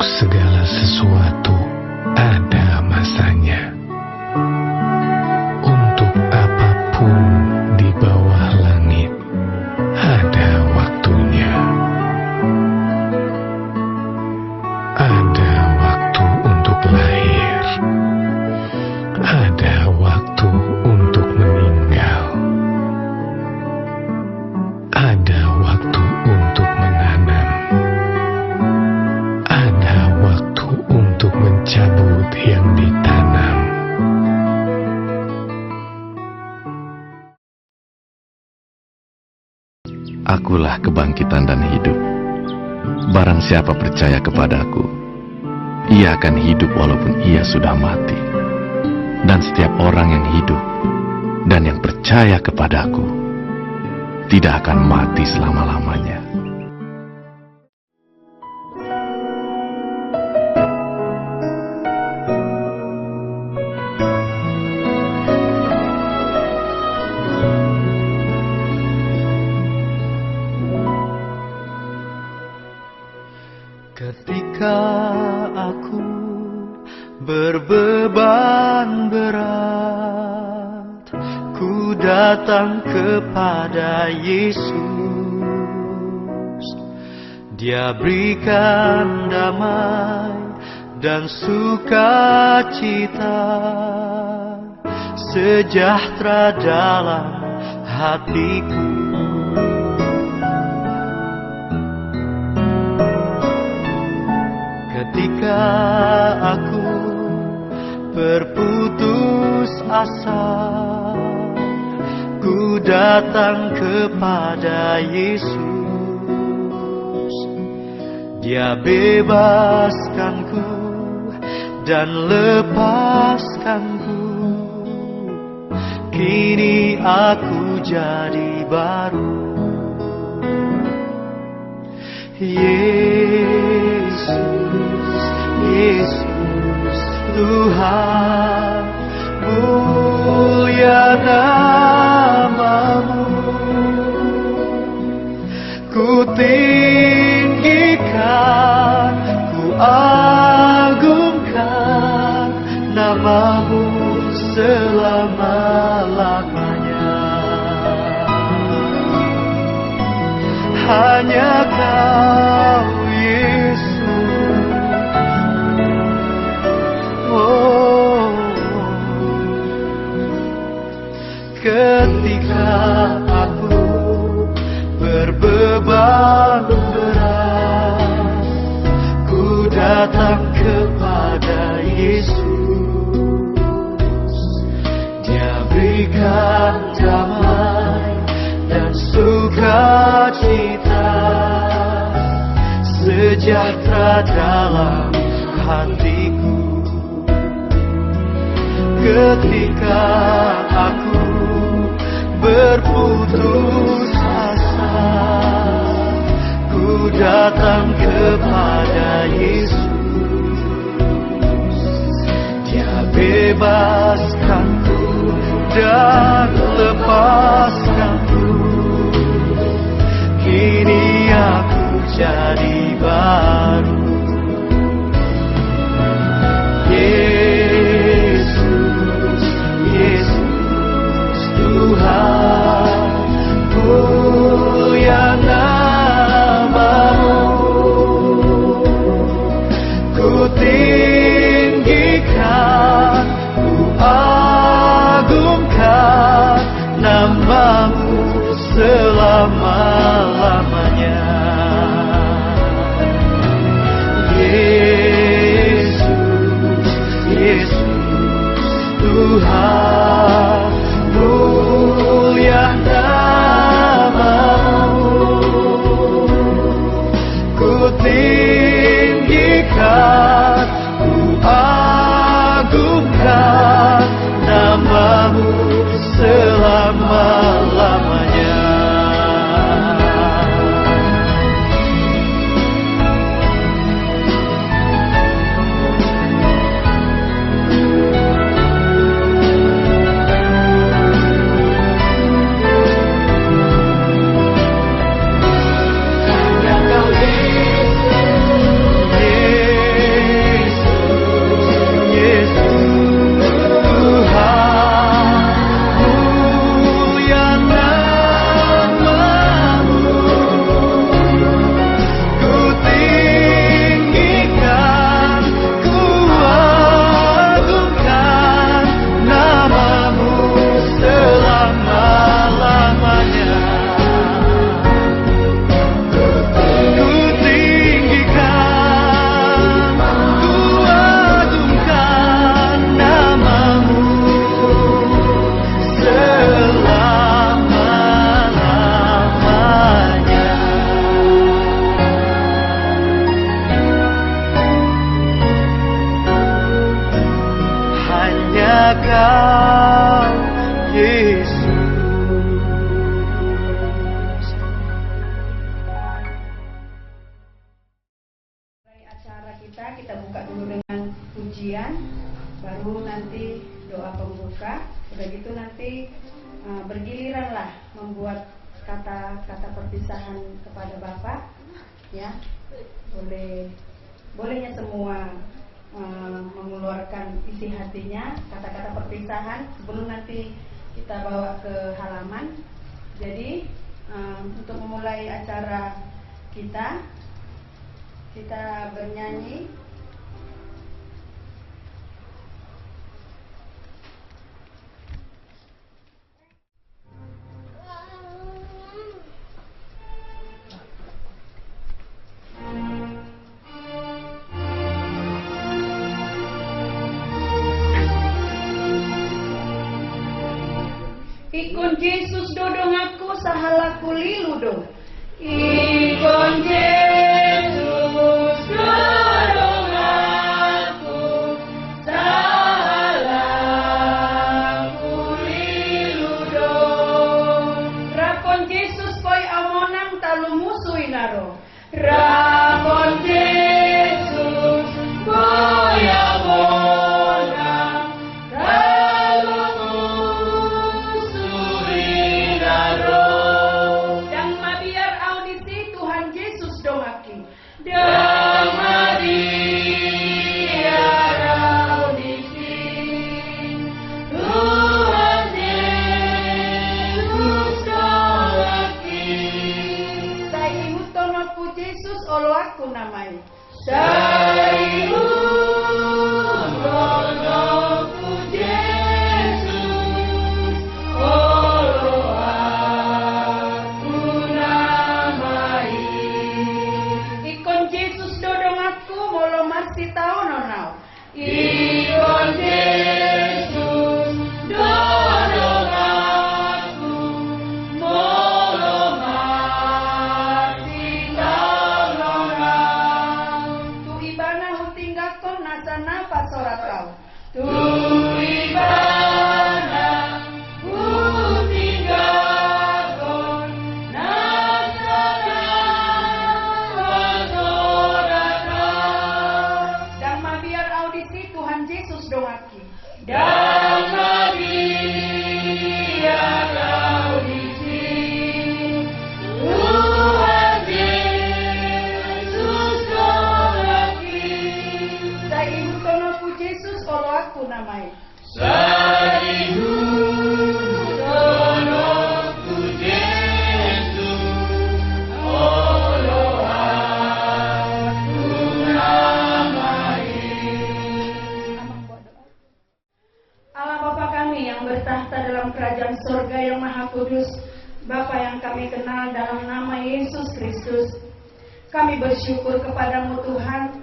Segala sesuatu ada masanya. Untuk apapun di bawah langit ada waktunya. Ada waktu untuk lahir. Ada waktu untuk meninggal. Ada waktu untuk menanam. Untuk mencabut yang ditanam. Akulah kebangkitan dan hidup. Barang siapa percaya kepadaku, ia akan hidup walaupun ia sudah mati. Dan setiap orang yang hidup dan yang percaya kepadaku tidak akan mati selama-lamanya. Ketika aku berbeban berat, ku datang kepada Yesus. Dia berikan damai dan sukacita, sejahtera dalam hatiku. Ketika aku berputus asa, ku datang kepada Yesus. Dia bebaskanku dan lepaskanku. Kini aku jadi baru. Yesus, Tuhan, mulia nama-Mu. Ku tinggikan, ku agungkan nama-Mu selama-lamanya. Hanya Kau, ketika aku berbeban berat, ku datang kepada Yesus. Dia berikan damai dan sukacita, sejahtera dalam hatiku. Ketika aku berputus asa, ku datang kepada Yesus. Dia bebaskanku dan lepaskanku. Kini aku jadi baru. Tuhan, mulia nama-Mu. Ku tinggikan, ku agungkan nama-Mu Ibu nanti doa pembuka, udah gitu nanti bergiliran lah membuat kata-kata perpisahan kepada Bapak, ya. Bolehnya semua mengeluarkan isi hatinya, kata-kata perpisahan sebelum nanti kita bawa ke halaman. Jadi untuk memulai acara kita bernyanyi. Ikon Yesus dodong aku sahalaku liludo. Ikon Yesus dodong aku sahalaku liludo. Rapon Yesus koi amonang talu musui naro. Rapon Yesus koi amonang talu musui naro. Dan mabiar audisi Tuhan Yesus dongaki. Dan mabiar audisi Tuhan Yesus dongaki. Saimu tonoku Yesus olo aku namai. Saimu tonoku Yesus olo aku namai. Ikon Yesus dodong aku molo masih tau nonau. Ikon Yesus dodong aku molo masih tau nonau. Tu ibana hutinggakon nasana pasoratau. Tu ibana hutinggakon nasana pasoratau. Dan mabiar audisi Tuhan Yesus dongaki. Dan mabiar audisi Tuhan Yesus dongaki. Saimu tonoku Yesus olo aku namai. Saimu tonoku Yesus olo aku namai. Allah Bapa kami yang bertahta dalam kerajaan surga yang maha kudus, Bapa yang kami kenal dalam nama Yesus Kristus, kami bersyukur kepadamu Tuhan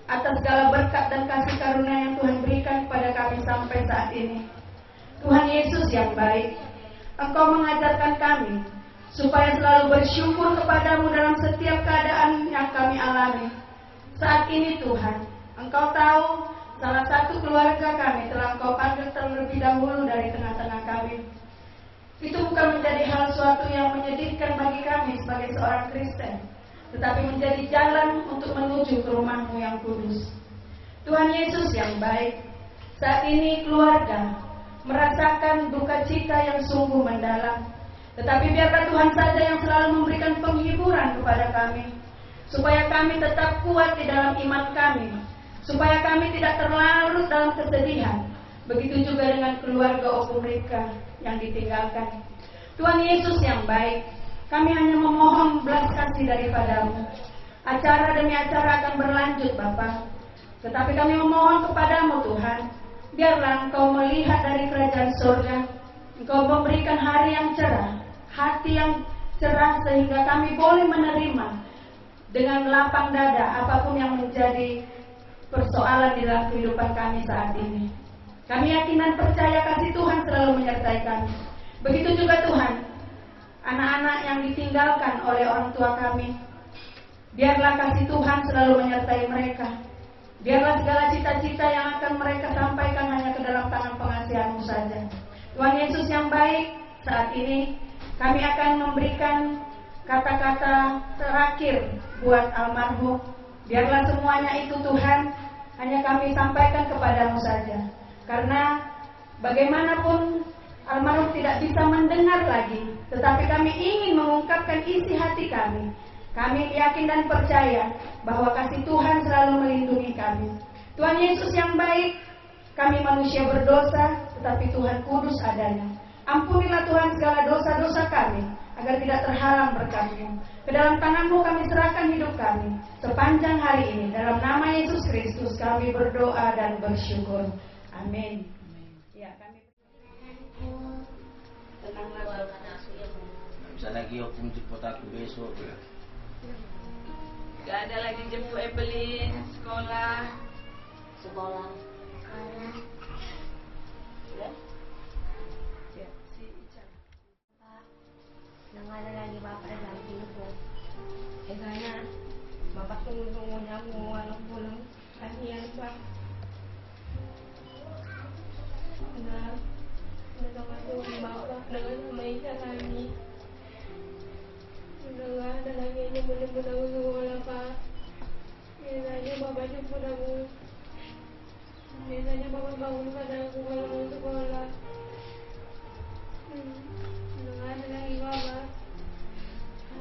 atas segala berkat dan kasih karunia yang Tuhan berikan kepada kami sampai saat ini. Tuhan Yesus yang baik, Engkau mengajarkan kami supaya selalu bersyukur kepadamu dalam setiap keadaan yang kami alami. Saat ini Tuhan, Engkau tahu salah satu keluarga kami telah Engkau panggil terlebih dahulu dari tengah-tengah kami. Itu bukan menjadi hal suatu yang menyedihkan bagi kami sebagai seorang Kristen, tetapi menjadi jalan untuk menuju ke rumah-Mu yang kudus. Tuhan Yesus yang baik, saat ini keluarga merasakan duka cita yang sungguh mendalam. Tetapi biarlah Tuhan saja yang selalu memberikan penghiburan kepada kami, supaya kami tetap kuat di dalam iman kami, supaya kami tidak terlarut dalam kesedihan. Begitu juga dengan keluarga Opu mereka yang ditinggalkan. Tuhan Yesus yang baik, kami hanya memohon belas kasih daripada-Mu. Acara demi acara akan berlanjut Bapa, tetapi kami memohon kepada-Mu Tuhan, biarlah Engkau melihat dari kerajaan surga, Engkau memberikan hari yang cerah, hati yang cerah, sehingga kami boleh menerima dengan lapang dada apapun yang menjadi persoalan di dalam kehidupan kami saat ini. Kami yakin dan percaya kasih Tuhan selalu menyertai kami. Begitu juga Tuhan, anak-anak yang ditinggalkan oleh orang tua kami, biarlah kasih Tuhan selalu menyertai mereka. Biarlah segala cita-cita yang akan mereka sampaikan hanya ke dalam tangan pengasihan-Mu saja. Tuhan Yesus yang baik, saat ini kami akan memberikan kata-kata terakhir buat almarhum. Biarlah semuanya itu Tuhan hanya kami sampaikan kepada-Mu saja. Karena bagaimanapun almarhum tidak bisa mendengar lagi, tetapi kami ingin mengungkapkan isi hati kami. Kami yakin dan percaya bahwa kasih Tuhan selalu melindungi kami. Tuhan Yesus yang baik, kami manusia berdosa, tetapi Tuhan kudus adanya. Ampunilah Tuhan segala dosa-dosa kami, agar tidak terhalang berkat-Mu. Ke dalam tangan-Mu kami serahkan hidup kami sepanjang hari ini. Dalam nama Yesus Kristus kami berdoa dan bersyukur. Amin. Ya, kami tenanglah. Bisa lagi hukum jemput aku besok. Gak ada lagi jemput Evelyn sekolah. Sekolah. Ya. Ya, si Ica. Pak, nang ada lagi bapak lagi po. Kaya bapak tunggu niya mo anak pulang kaniyan pa. Na nakakatuwa bapak na may lagi. Ada lagi yang benar-benar wala pa. Kaya bapak jemput ako. Biasanya bapak bangun pada aku kalau mau sekolah. Nggak ada lagi bapak.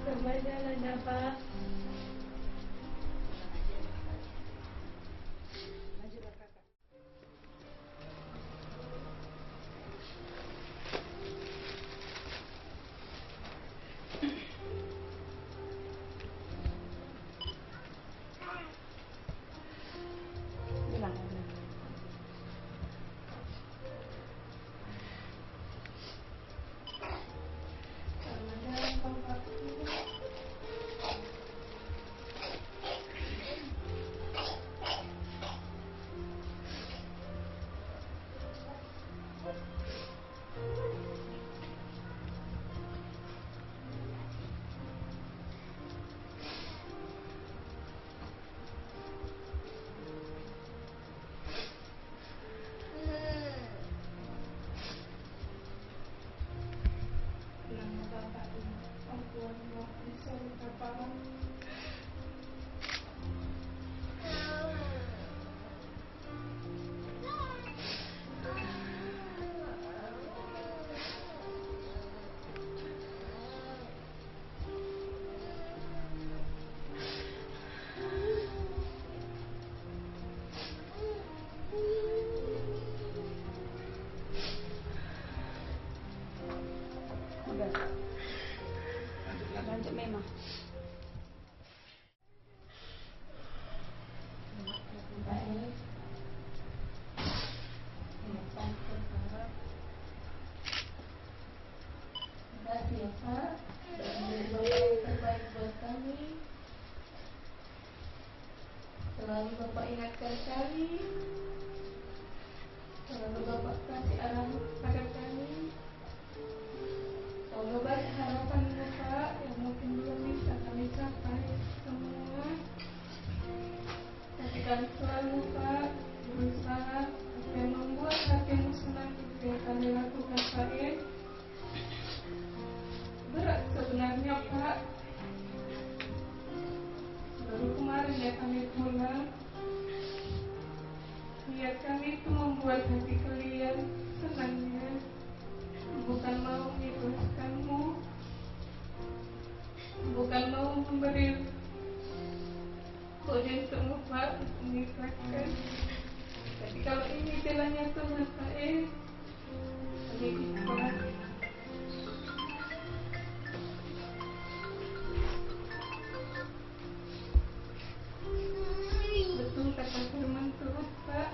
Sampai jalan dapat. Lanjut memang. Terima kasih ya Pak. Dan berdoa yang terbaik buat kami. Selalu Bapak ingatkan kami. Selalu Bapak kasih arah pada kami. Semoga banyak harapan Bapak yang mungkin belum bisa kami capai semua. Tapi kami selalu Pak berusaha supaya membuat hatimu senang itu yang kami lakukan Pak ya. Berat sebenarnya Pak. Baru kemarin ya kami pulang. Niat kami itu membuat hati kalian senangnya. Bukan mau mengikhlaskanmu, bukan mau memberi kode untuk Pak mengikhlaskan. Tapi kalau ini jalannya Tuhan Pak kami ikhlas. Betul kata firman Tuhan Pak.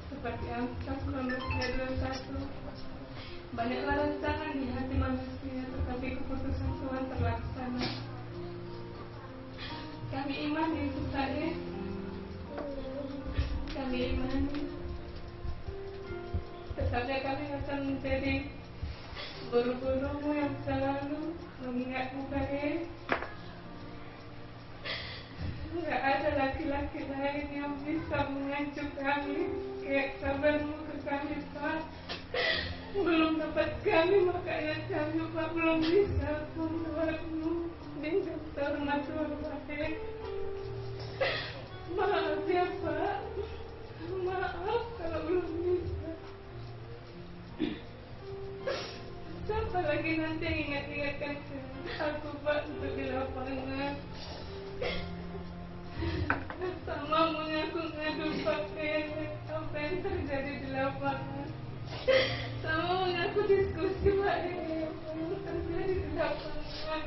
Seperti Amsal 19:21, banyaklah rancangan di hati manusia, tetapi keputusan Tuhan terlaksana. Kami imani itu saya. Kami imani. Tetapnya kami akan menjadi guru-gurumu yang selalu mengingatmu saya. Tidak ada laki-laki lain yang bisa mengancam kami kayak kabarmu ke kami Pak. Belum dapat kami, makanya kami Pak belum bisa membuatmu dengan termasuk Pak. Maaf ya Pak. Maaf kalau belum bisa. Siapa lagi nanti yang ingat-ingatkan aku Pak untuk di lapangan. Sama mengaku ngadu Pak apa yang terjadi di lapangan. Sama mengaku diskusi Pak apa yang terjadi di lapangan.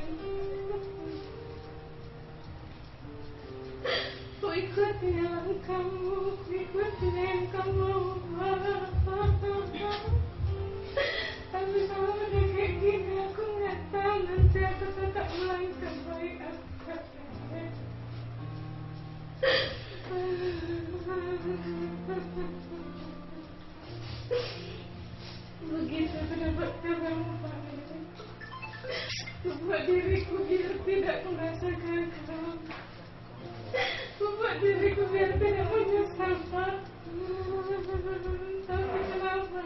Ku ikuti yang kamu, ikuti yang kamu. Tapi kalau udah kayak gini aku nggak tahu nanti aku tetap melangkah baik apa. Begitu mendapat kabarmu Pak, membuat diriku biar tidak merasa gagal, membuat diriku biar tidak menyesal Pak. Tapi kenapa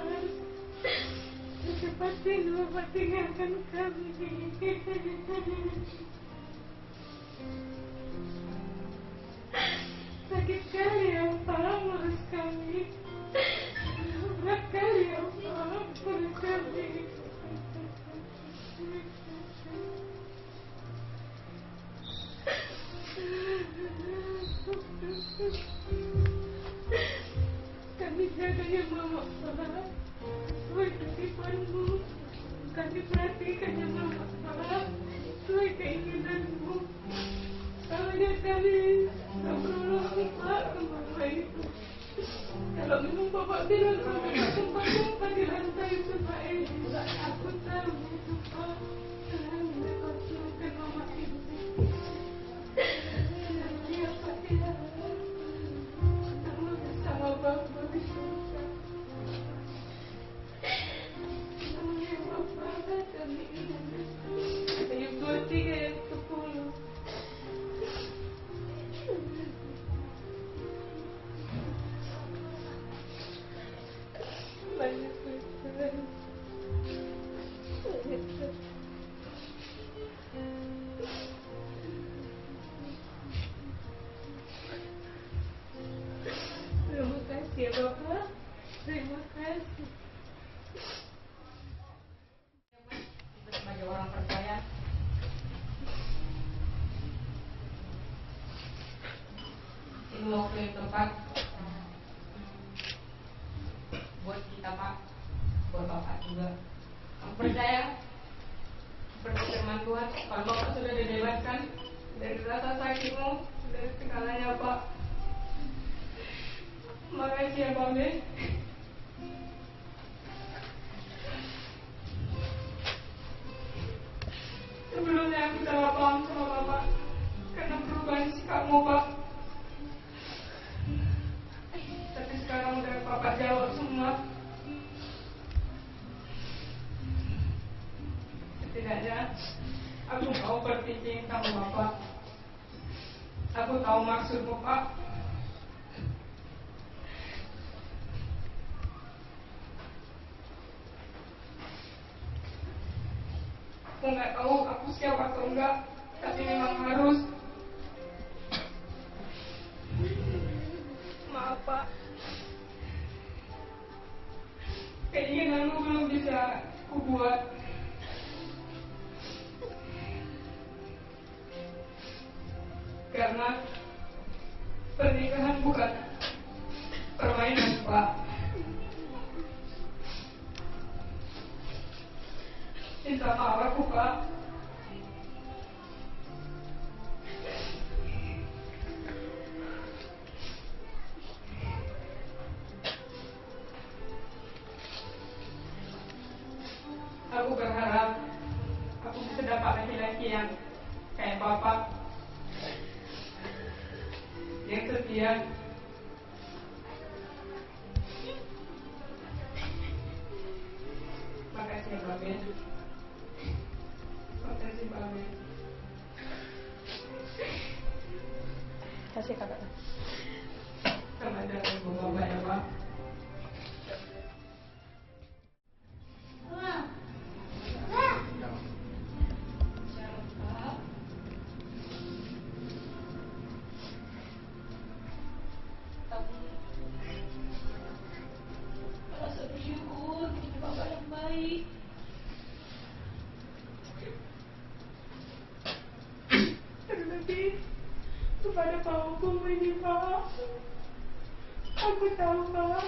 secepat ini Bapak tinggalkan kami? Sakit sekali ya Pak ngurus kami. Berat kali ya Pak ngurus kami. Kami jaganya Mama Pak sesuai titipanmu. Kami perhatikannya Mama Pak sesuai keinginanmu. Kalau dia kali ngobrol Pak ke Mama itu. Kalau memang Bapak bilang tumpah-tumpah di lantai itu Pak aku tahu itu Pak. Sekarang Bapak ke Mama itu. Dia Pak tidak ketemu bersama Bapak di surga. Namanya Bapak kami ingat. Ayat 23 ayat 10. Banyak Tuhan. Terima kasih ya Bapak. Terima kasih. Sebagai orang percaya, ini waktu yang tepat buat kita Pak, buat Bapak juga. Kamu percaya seperti firman Tuhan, kalau Bapak sudah dibebaskan dari rasa sakitmu, dari segalanya Pak. Makasih ya Pak Ben. Sebelumnya aku salah paham sama Bapak karena perubahan sikapmu Pak. Tapi sekarang udah Bapak jawab semua. Setidaknya aku tahu berpikir sama Bapak. Aku tahu maksudmu Pak. Aku nggak tahu aku siap atau enggak, tapi memang harus. Maaf Pak, keinginanmu belum bisa kubuat. Karena pernikahan bukan permainan Pak. Minta maaf aku Pak. Aku berharap aku bisa dapat laki-laki yang kayak Bapak, yang setia. Makasih ya Pak Ben. Makasih Pak Ben. Kasih kakak. Selamat datang Bapak ya Pak. daripada Pak hukum ini, Pak. Aku tahu, Pak.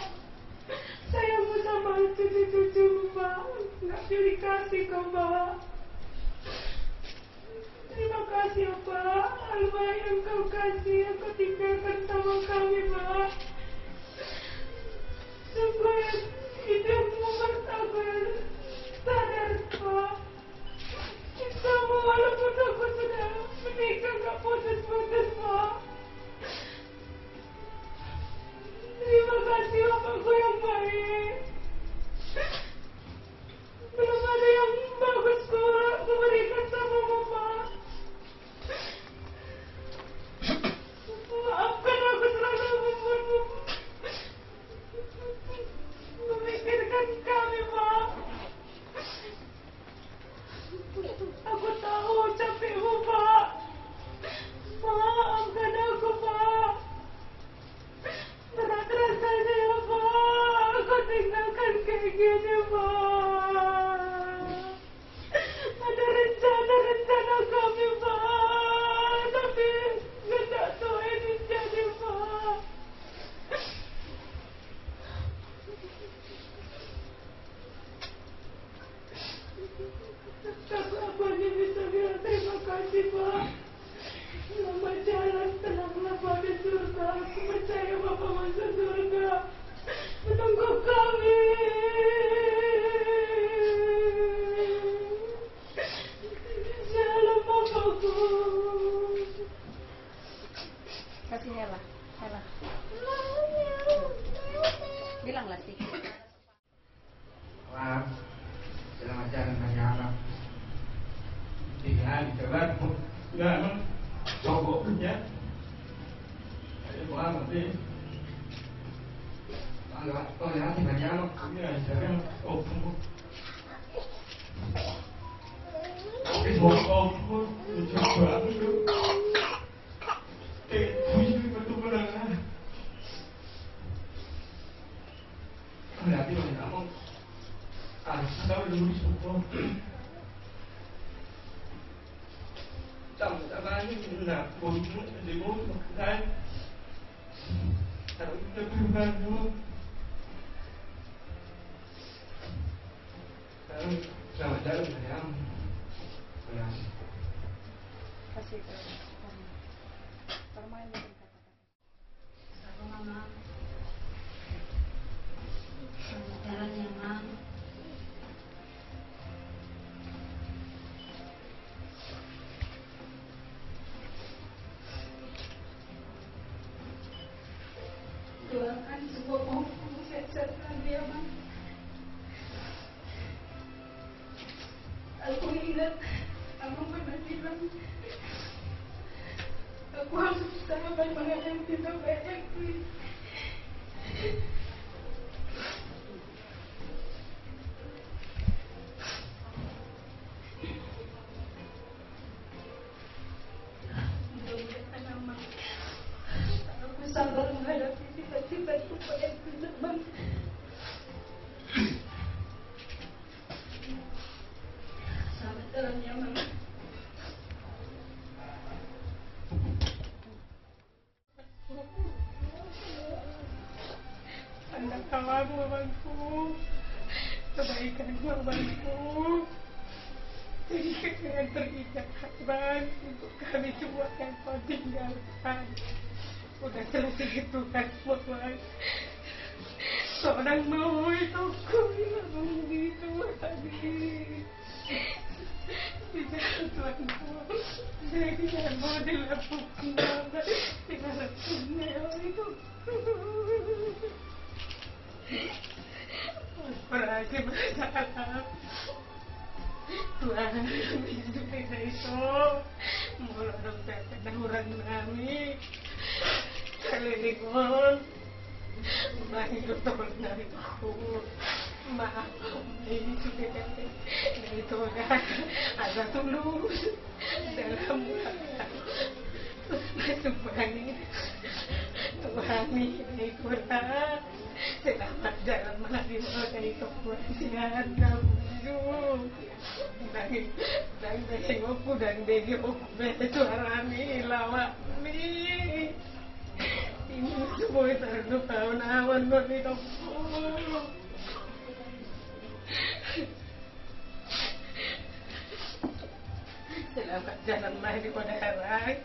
Saya mau sama cucu-cucu, Pak. Nggak pilih kasih kok, Pak. Terima kasih, ya, Pak. Apa yang kau kasih, yang kau tinggalkan sama kami, Pak. Sungguh itu yang membuat aku sadar, Pak. Sama walaupun aku sudah menikah, gak putus-putus, Pak. Terima kasih, bapakku yang baik. Belum ada yang bagus aku berikan sama Bapak. Maafkan aku selalu membuatmu memikirkan kami, Pak. Aku tahu capekmu, Pak. Maafkan aku, Pak. Berat rasanya ya, Pak. Aku tinggalkan kayak gini, Pak. Ada rencana kami, Pak. Tapi nggak tahu ini jadi, Pak. Aku hanya bisa bilang terima kasih, Pak. Selamat jalan, tenanglah pada surga. Aku percaya Bapak masuk surga. Menunggu kami. Shalom, Bapakku. Kasih Hela. Bilanglah sih. Wah, selamat jalan anak-anak. Tinggal di jalan, ya emang sogok punya. Ada buah nanti. Kalau lihat di banyak, ya jangan kamu. Tapi sogok coba itu. Puisi betul benar. Berarti kamu harus tahu dulu sogok. Sama-sama ini nak bunyi di mulut makan. Harus lebih banyak. Selamat jalan sayang. Terima kasih. Kasih permain dengan kata-kata. Sama Mama. Selamat jalan ya, Mam. Doakan semua mau sehat lagi, ya, Mam. Aku ingat kamu pernah bilang aku harus sabar menghadapi terbaikku. Mudah-mudahan Mama aku sabar menghadapi sifat-sifatku pada zaman. Selamat jalan ya, Mama. Anak kamu, abangku. Kebaikanmu, abangku. Jadi dengan terikat Bang, untuk kami semua yang kau tinggalkan. Udah selesai Tuhan, Bang. Seorang mau itu aku bilang begitu tadi. Tidak, Tuhanku. Saya tidak mau dilakukan dengan Neo itu. Berarti bersalah. Tuhan, bisa itu mulut dan orang kami. Kali ini kon, bagi tolong dari aku. Maaf, ini sudah dari Tuhan. Ada tulus dalam Subhani Tuhan ini kurang. Selamat jalan melalui kepuasan kamu. Dan sing oku dan degi oku suarani lawak mi. ini semua itu tahun awan nih kamu. Selamat jalan main di kota Harang.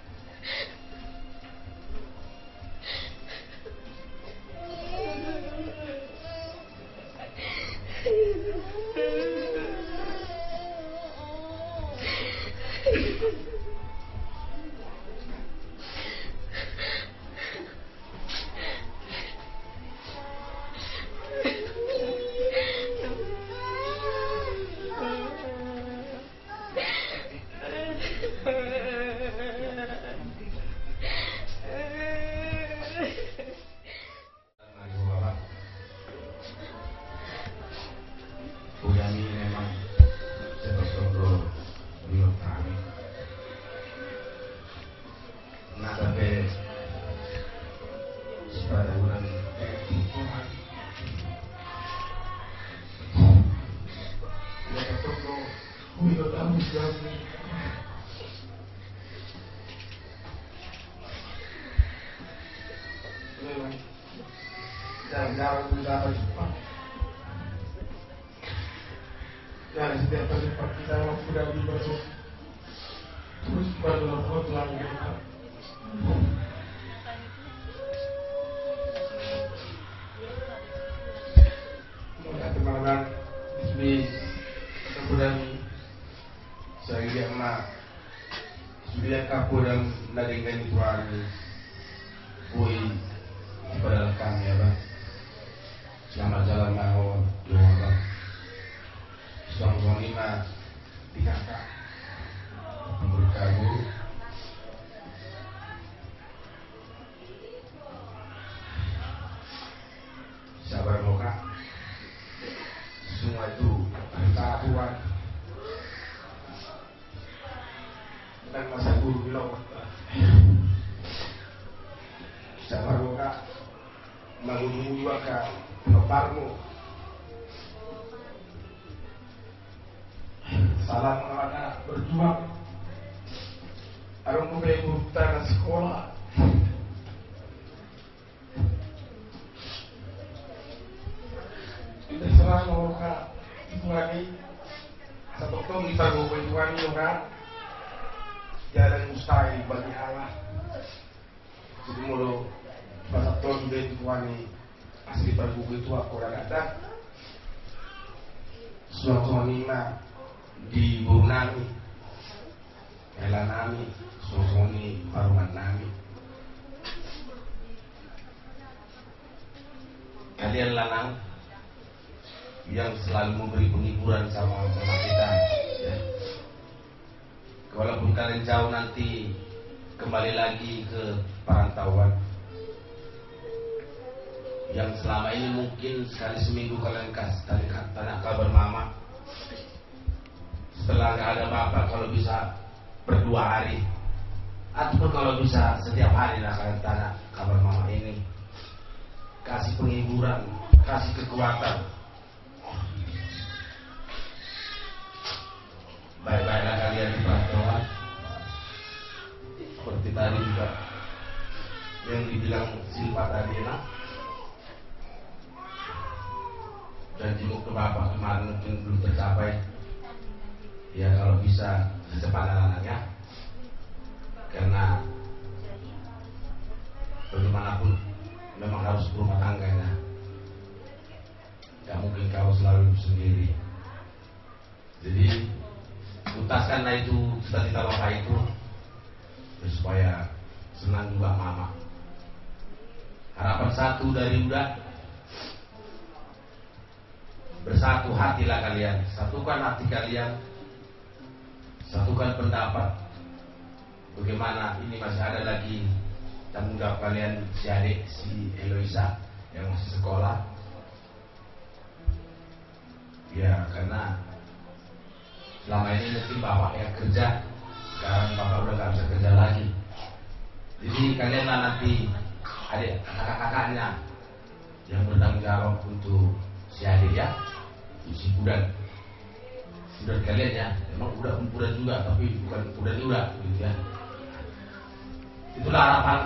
Kami memang seperti beliau kami. Nah, tapi pada bulan Tuhan, ya ketemu beliau kami kami. Memang jarang-jarang mendapat cepat. Dan setiap kali kita sudah dimasuk terus pada lakukan pelanggaran. Maka teman-teman di kemudian saya lihat mak sudah kapur dan nadingkan Tuhan bui kepada kami ya bang. Selamat jalan mau doa bang. Suang-suang lima di kakak menurut kamu sabar moka semua itu perintah Tuhan bukan masa guru bilang sabar moka mengunjungi juga ke peneparmu. Salam anak berjuang. Arung mulai buta sekolah. Kita serah mau kak Tuhan satu tahun kita ngomong Tuhan ini kak. Jalan mustahil bagi Allah. Jadi mulu satu tahun dari Tuhan ini asli berbuku itu aku orang ada. Suatu lima di Burnami, Elanami, Sosoni, Paruman Nami. Kalian lanang yang selalu memberi penghiburan sama kita, ya. Walaupun kalian jauh nanti kembali lagi ke perantauan, yang selama ini mungkin sekali seminggu kalian tanya kabar mama. Setelah nggak ada bapak kalau bisa berdua hari ataupun kalau bisa setiap hari lah kalian tanya kabar mama ini, kasih penghiburan, kasih kekuatan. Baik-baiklah kalian di perantauan seperti tadi juga yang dibilang Silva tadi lah. Janjimu ke bapak kemarin mungkin belum tercapai. Ya kalau bisa secepatnya ya, karena bagaimanapun memang harus berumah tangga ya. Gak mungkin kau selalu sendiri. Jadi tuntaskanlah itu cita-cita bapak itu supaya senang juga mama. Harapan satu dari udah bersatu hatilah kalian, satukan hati kalian. Satukan pendapat. Bagaimana ini masih ada lagi tanggung jawab kalian si adik si Eloisa yang masih sekolah. Ya karena selama ini mungkin bapak yang kerja, sekarang bapak udah gak bisa kerja lagi. Jadi kalianlah nanti adik kakak-kakaknya yang bertanggung jawab untuk si adik ya, si Budan. Budan kalian ya, memang udah Budan juga, tapi bukan Budan juga, gitu ya. Itulah harapan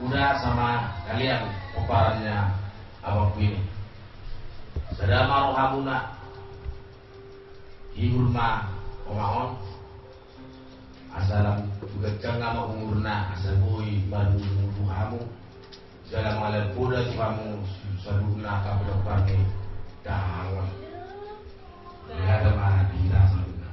udah sama kalian koparannya abangku ini. Sedama rohamuna hibulma omaon asalam juga jangan umurna asal boy baru kamu dalam alat bola kamu saduna kamu kami dawan ya ada mana bila saduna.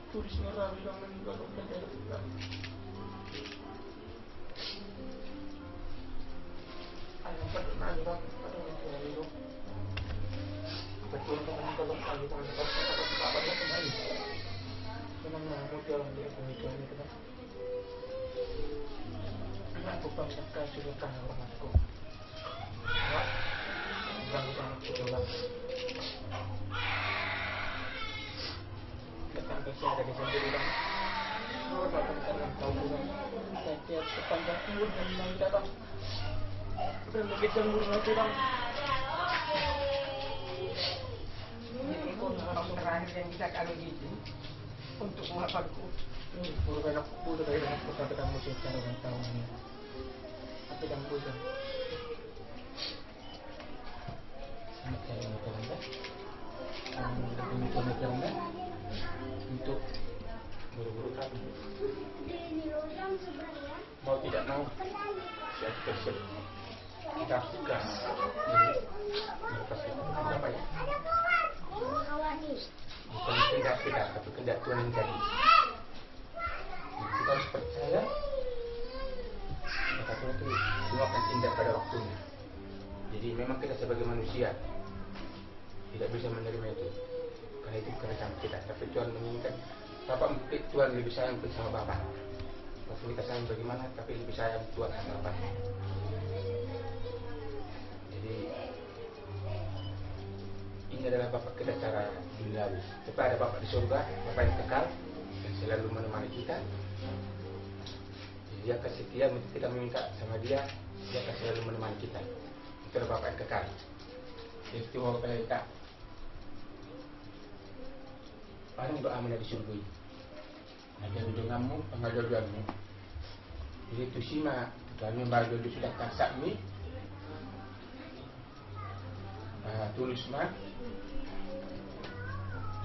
Tulisnya Rami yang meninggal oleh daerah. Ayah pada nanya pada orang itu. Betul kan kalau kami mendapat apa-apa kembali. Senang mau jalan dia pemikiran itu kan. Aku bangsa kasih lekan hormatku. Bangsa kejualan. Datang ke sini dari sendiri kan. Oh, bapak senang tahu kan. Setiap sepanjang umur dan yang datang. Udah lebih jemur lagi bang. Ini pun orang terakhir yang bisa kalau gitu untuk mengapaku. Pura banyak kita ketemu secara tahun ini. Tapi dan puja. Sangat saya mengucapkan dah. Lebih mengucapkan dah untuk buru-buru kami. Mau tidak mau, saya tersedia. Kita sudah pasti apa ya? Bukan kehendak kita, tapi kehendak Tuhan yang jadi. Kita harus percaya kata Tuhan itu semua akan indah pada waktunya. Jadi memang kita sebagai manusia tidak bisa menerima itu, karena itu bukan sama kita. Tapi Tuhan menginginkan Bapak Tuhan lebih sayang sama Bapak. Waktu kita sayang bagaimana, tapi lebih sayang Tuhan sama Bapak. Jadi ini adalah Bapak kita cara duniawi. Tapi ada Bapak di surga, Bapak yang kekal yang selalu menemani kita. Jadi dia akan setia, kita meminta sama dia, dia akan selalu menemani kita. Itu adalah Bapak yang kekal. Itu Bapak kita. Parang doa mo na disulgoy. Nagaludanganmu, pangaludanganmu. Jadi itu sima, kami baru sudah taksak ni. Tulus mah.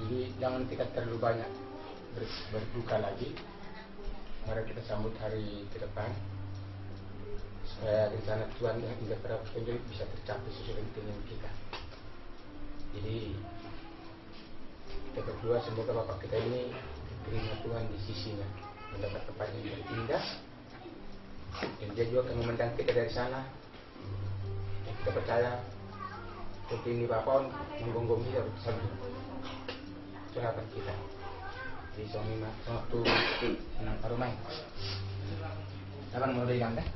Jadi jangan kita terlalu banyak berduka lagi. Mari kita sambut hari ke depan supaya rencana Tuhan yang indah pada petunjuk bisa tercapai sesuai dengan keinginan kita. Jadi kita berdua semoga Bapak kita ini diterima Tuhan di sisinya, mendapat tempat yang terindah, dan dia juga akan memandang kita dari sana. Dan kita percaya seperti ini Bapak menggonggong dia bersama harapan kita. Jadi suami waktu menang parumai kapan mau hilang dah,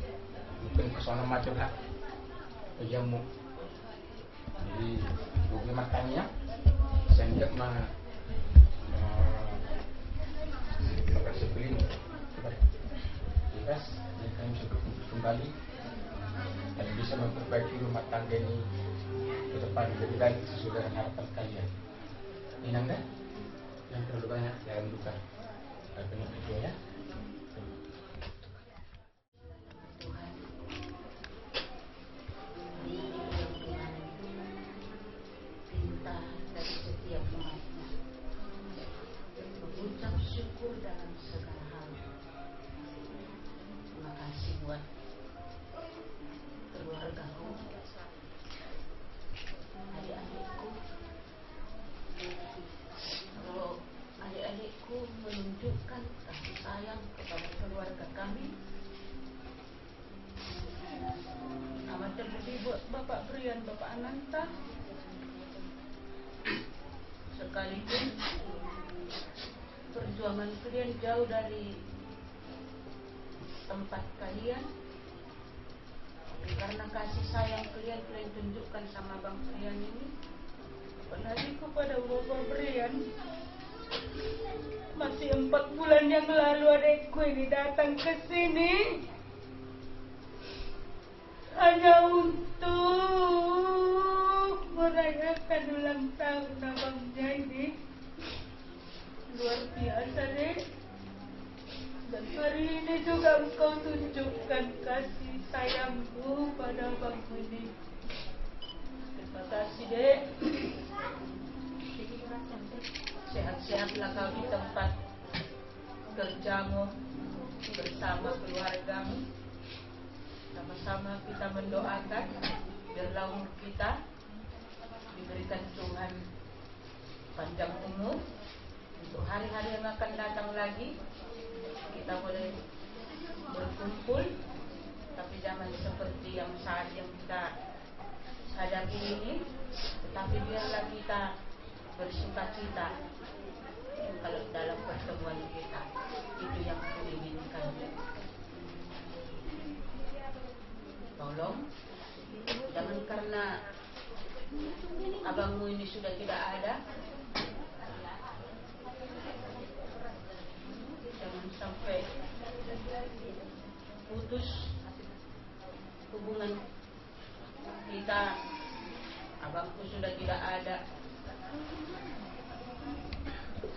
mungkin kesana macam lah jamu. Jadi bukan matanya saya tidak mah maka sebelum jelas mereka bisa kembali dan bisa memperbaiki rumah tangga ini ke depan lebih baik sesuai dengan harapan kalian. Inang dah yang terlalu banyak dalam duka. Banyak itu ya. Cinta dari setiap umatnya, mengucap syukur dalam segala hal. Terima kasih buat keluargaku, adik-adikku. Kalau adik-adikku menunjukkan kasih sayang kepada keluarga kami, amat terlebih buat Bapak Brian, Bapak Ananta, sekalipun perjuangan kalian jauh dari tempat kalian, karena kasih sayang kalian tunjukkan sama Bang Brian ini, apalagi kepada Bapak Brian. Masih 4 bulan yang lalu adekku ini datang ke sini hanya untuk merayakan ulang tahun abangnya ini. Luar biasa, Dek. Dan hari ini juga engkau tunjukkan kasih sayangmu pada abangmu ini. Terima kasih, Dek. Sehat-sehatlah kau di tempat kerjamu bersama keluargamu. Sama-sama kita mendoakan biarlah umur kita diberikan Tuhan panjang umur untuk hari-hari yang akan datang lagi. Kita boleh berkumpul, tapi jangan seperti yang saat yang kita hadapi ini, tetapi biarlah kita bersuka-cita kalau dalam pertemuan kita. Itu yang kuinginkan. Tolong jangan karena abangmu ini sudah tidak ada, jangan sampai putus hubungan kita. Abangku sudah tidak ada.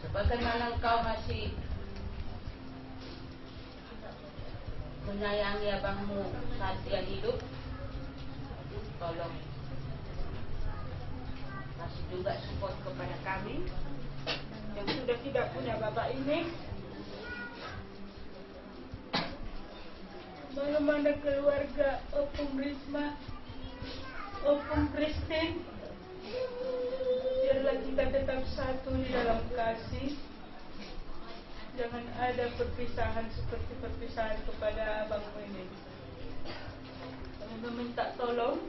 Sebagaimana engkau masih menyayangi abangmu saat dia hidup, tolong kasih juga support kepada kami yang sudah tidak punya bapak ini. Bagaimana keluarga Opung Risma, Opung Christine, biarlah kita tetap satu di dalam kasih. Jangan ada perpisahan seperti perpisahan kepada abangmu ini. Kami meminta tolong,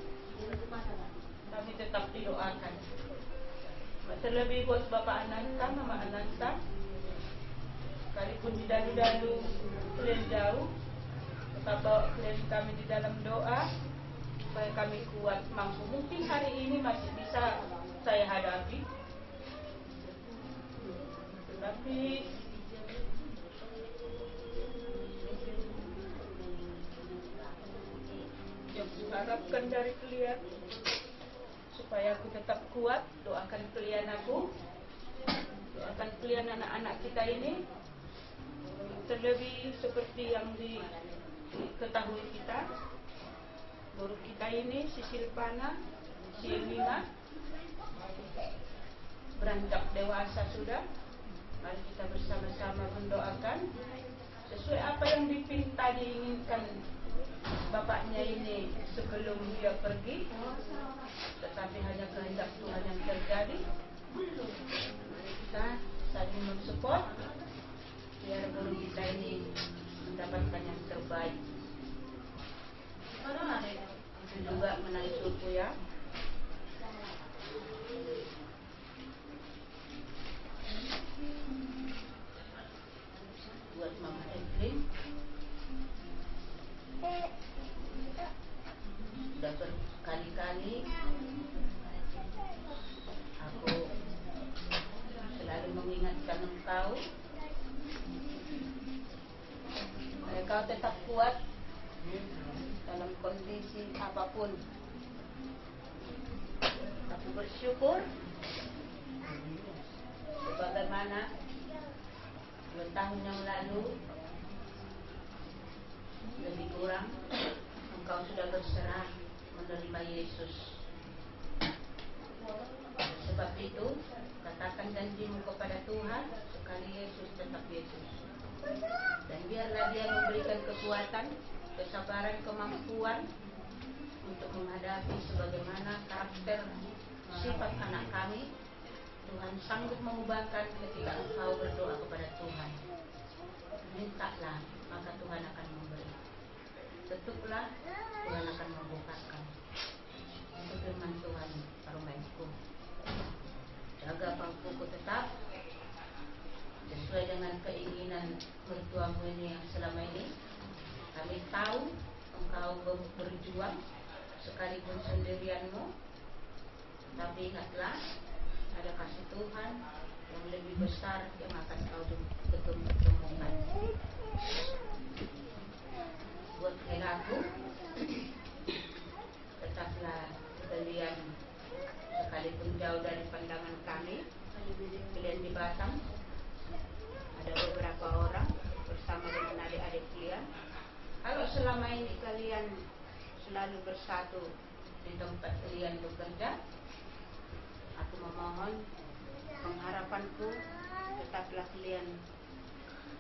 kami tetap didoakan. Terlebih buat Bapak Ananta, Mama Ananta, sekalipun di dalu-dalu kalian jauh, tetap bawa kalian kami di dalam doa supaya kami kuat mampu. Mungkin hari ini masih bisa saya hadapi, tetapi yang kuharapkan dari kalian supaya aku tetap kuat. Doakan kalian aku, doakan kalian anak-anak kita ini, terlebih seperti yang diketahui kita, guru kita ini si Silvana, si Emina beranjak dewasa sudah. Mari kita bersama-sama mendoakan sesuai apa yang dipinta diinginkan bapaknya ini sebelum dia pergi, tetapi hanya kehendak Tuhan yang terjadi. Kita saling mensupport biar guru kita ini mendapatkan yang terbaik. Itu juga menantuku ya. Buat Mama Evelyn, sudah berkali-kali aku selalu mengingatkan engkau supaya kau tetap kuat dalam kondisi apapun. Aku bersyukur sebagaimana 2 tahun yang lalu lebih kurang engkau sudah berserah menerima Yesus. Sebab itu katakan janjimu kepada Tuhan, sekali Yesus tetap Yesus. Dan biarlah dia memberikan kekuatan, kesabaran, kemampuan untuk menghadapi sebagaimana karakter sifat anak kami. Tuhan sanggup mengubahkan ketika engkau berdoa kepada Tuhan. Mintalah, maka Tuhan akan memberi. Ketuklah, Tuhan akan membukakan. Itu firman Tuhan, Romaisku. Jaga bangkuku tetap sesuai dengan keinginan mertuamu ini yang selama ini. Kami tahu engkau berjuang sekalipun sendirianmu, tapi ingatlah ada kasih Tuhan yang lebih besar yang akan kau ketemukan. Buat aku, tetaplah kalian sekalipun jauh dari pandangan kami, kalian di Batam, ada beberapa orang bersama dengan adik-adik kalian. Kalau selama ini kalian selalu bersatu di tempat kalian bekerja, aku memohon, pengharapanku tetaplah kalian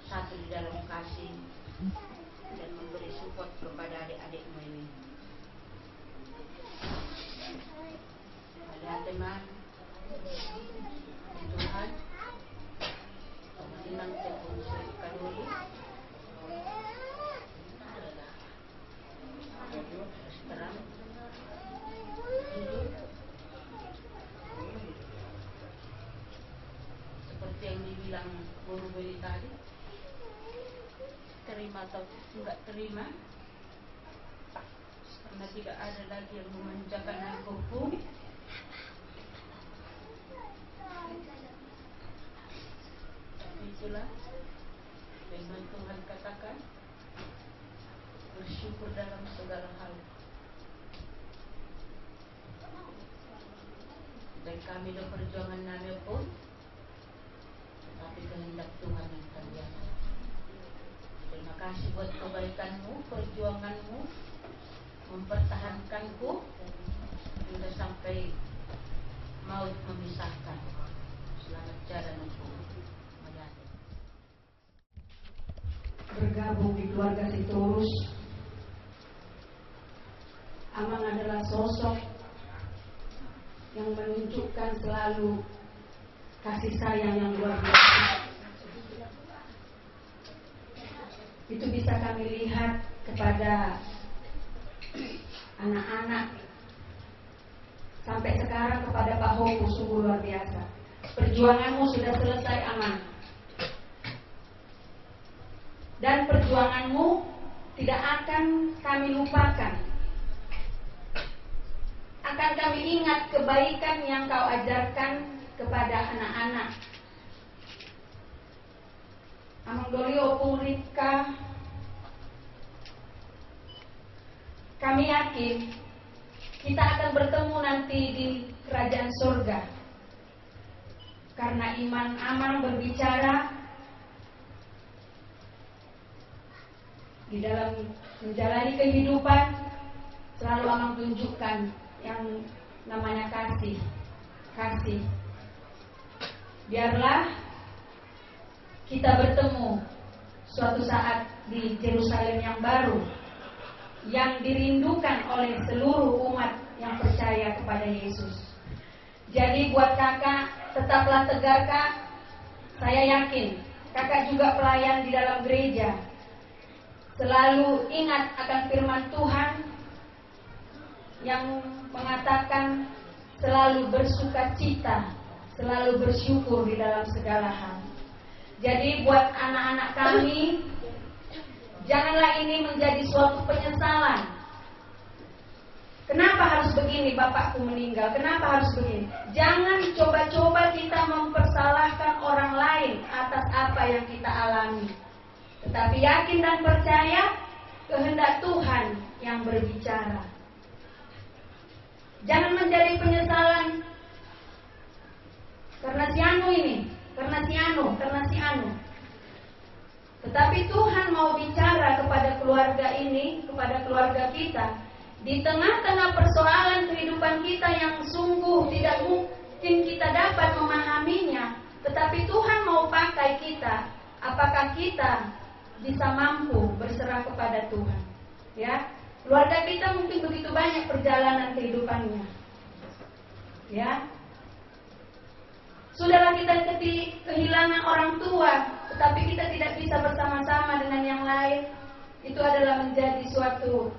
satu di dalam kasih dan memberi support kepada adik-adikmu ini. Ada teman Tuhan, menang tepung serikan dulu. Terang, jujur, seperti yang dibilang guru Beli tadi, terima atau enggak terima, karena tidak ada lagi yang memanjakan aku. Tapi itulah firman Tuhan katakan, bersyukur dalam segala hal. Dan kami dalam perjuangan nami pun, tetapi kehendak Tuhan yang terbiasa. Terima kasih buat kebaikanmu, perjuanganmu, mempertahankanku hingga sampai maut memisahkan. Selamat jalan untuk menyatu. Bergabung di keluarga Sitorus, Amang adalah sosok yang menunjukkan selalu kasih sayang yang luar biasa. Itu bisa kami lihat kepada anak-anak sampai sekarang kepada Pak Hoku, sungguh luar biasa. Perjuanganmu sudah selesai, Amang. Dan perjuanganmu tidak akan kami lupakan. Akan kami ingat kebaikan yang kau ajarkan kepada anak-anak. Amang Dolio Purika, kami yakin kita akan bertemu nanti di kerajaan surga. Karena iman Amang berbicara di dalam menjalani kehidupan, selalu Amang tunjukkan yang namanya kasih. Biarlah kita bertemu suatu saat di Yerusalem yang baru, yang dirindukan oleh seluruh umat yang percaya kepada Yesus. Jadi buat kakak, tetaplah tegar kak. Saya yakin kakak juga pelayan di dalam gereja. Selalu ingat akan firman Tuhan yang mengatakan selalu bersukacita, selalu bersyukur di dalam segala hal. Jadi buat anak-anak kami, janganlah ini menjadi suatu penyesalan. Kenapa harus begini bapakku meninggal? Kenapa harus begini? Jangan coba-coba kita mempersalahkan orang lain atas apa yang kita alami. Tetapi yakin dan percaya kehendak Tuhan yang berbicara. Jangan menjadi penyesalan karena si anu ini, karena si anu. Tetapi Tuhan mau bicara kepada keluarga ini, kepada keluarga kita, di tengah-tengah persoalan kehidupan kita yang sungguh tidak mungkin kita dapat memahaminya, tetapi Tuhan mau pakai kita. Apakah kita bisa mampu berserah kepada Tuhan? Ya, keluarga kita mungkin begitu banyak perjalanan kehidupannya. Ya, sudahlah kita kehilangan orang tua, tetapi kita tidak bisa bersama-sama dengan yang lain. Itu adalah menjadi suatu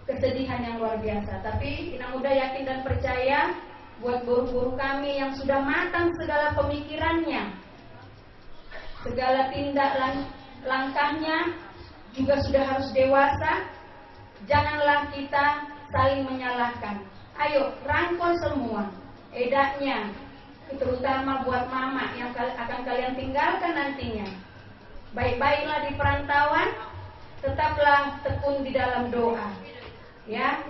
kesedihan yang luar biasa. Tapi Inang Muda yakin dan percaya buat guru-guru kami yang sudah matang segala pemikirannya, segala tindak langkahnya juga sudah harus dewasa. Janganlah kita saling menyalahkan. Ayo rangkul semua edaknya, terutama buat mama yang akan kalian tinggalkan nantinya. Baik-baiklah di perantauan, tetaplah tekun di dalam doa. Ya,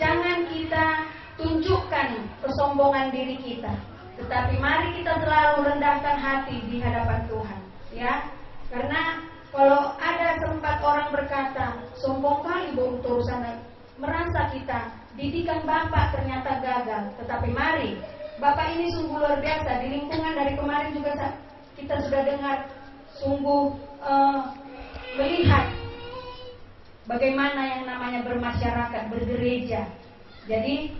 jangan kita tunjukkan kesombongan diri kita, tetapi mari kita selalu rendahkan hati di hadapan Tuhan. Ya, karena kalau ada tempat orang berkata, sombong kali Bung sana, merasa kita didikan Bapak ternyata gagal. Tetapi mari, Bapak ini sungguh luar biasa. Di lingkungan dari kemarin juga kita sudah dengar, sungguh melihat bagaimana yang namanya bermasyarakat, bergereja. Jadi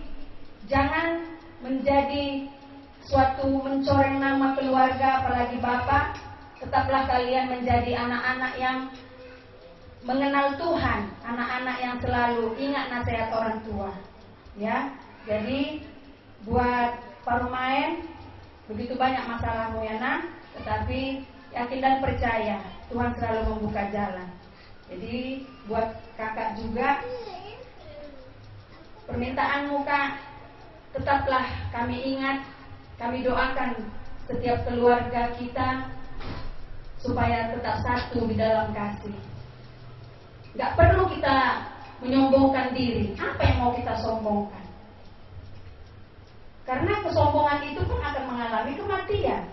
jangan menjadi suatu mencoreng nama keluarga, apalagi Bapak. Tetaplah kalian menjadi anak-anak yang mengenal Tuhan, anak-anak yang selalu ingat nasihat orang tua. Ya, jadi buat Parumaen begitu banyak masalahmu ya nak, tetapi yakin dan percaya Tuhan selalu membuka jalan. Jadi buat kakak juga, permintaanmu kak, tetaplah kami ingat, kami doakan setiap keluarga kita supaya tetap satu di dalam kasih. Gak perlu kita menyombongkan diri. Apa yang mau kita sombongkan? Karena kesombongan itu pun akan mengalami kematian.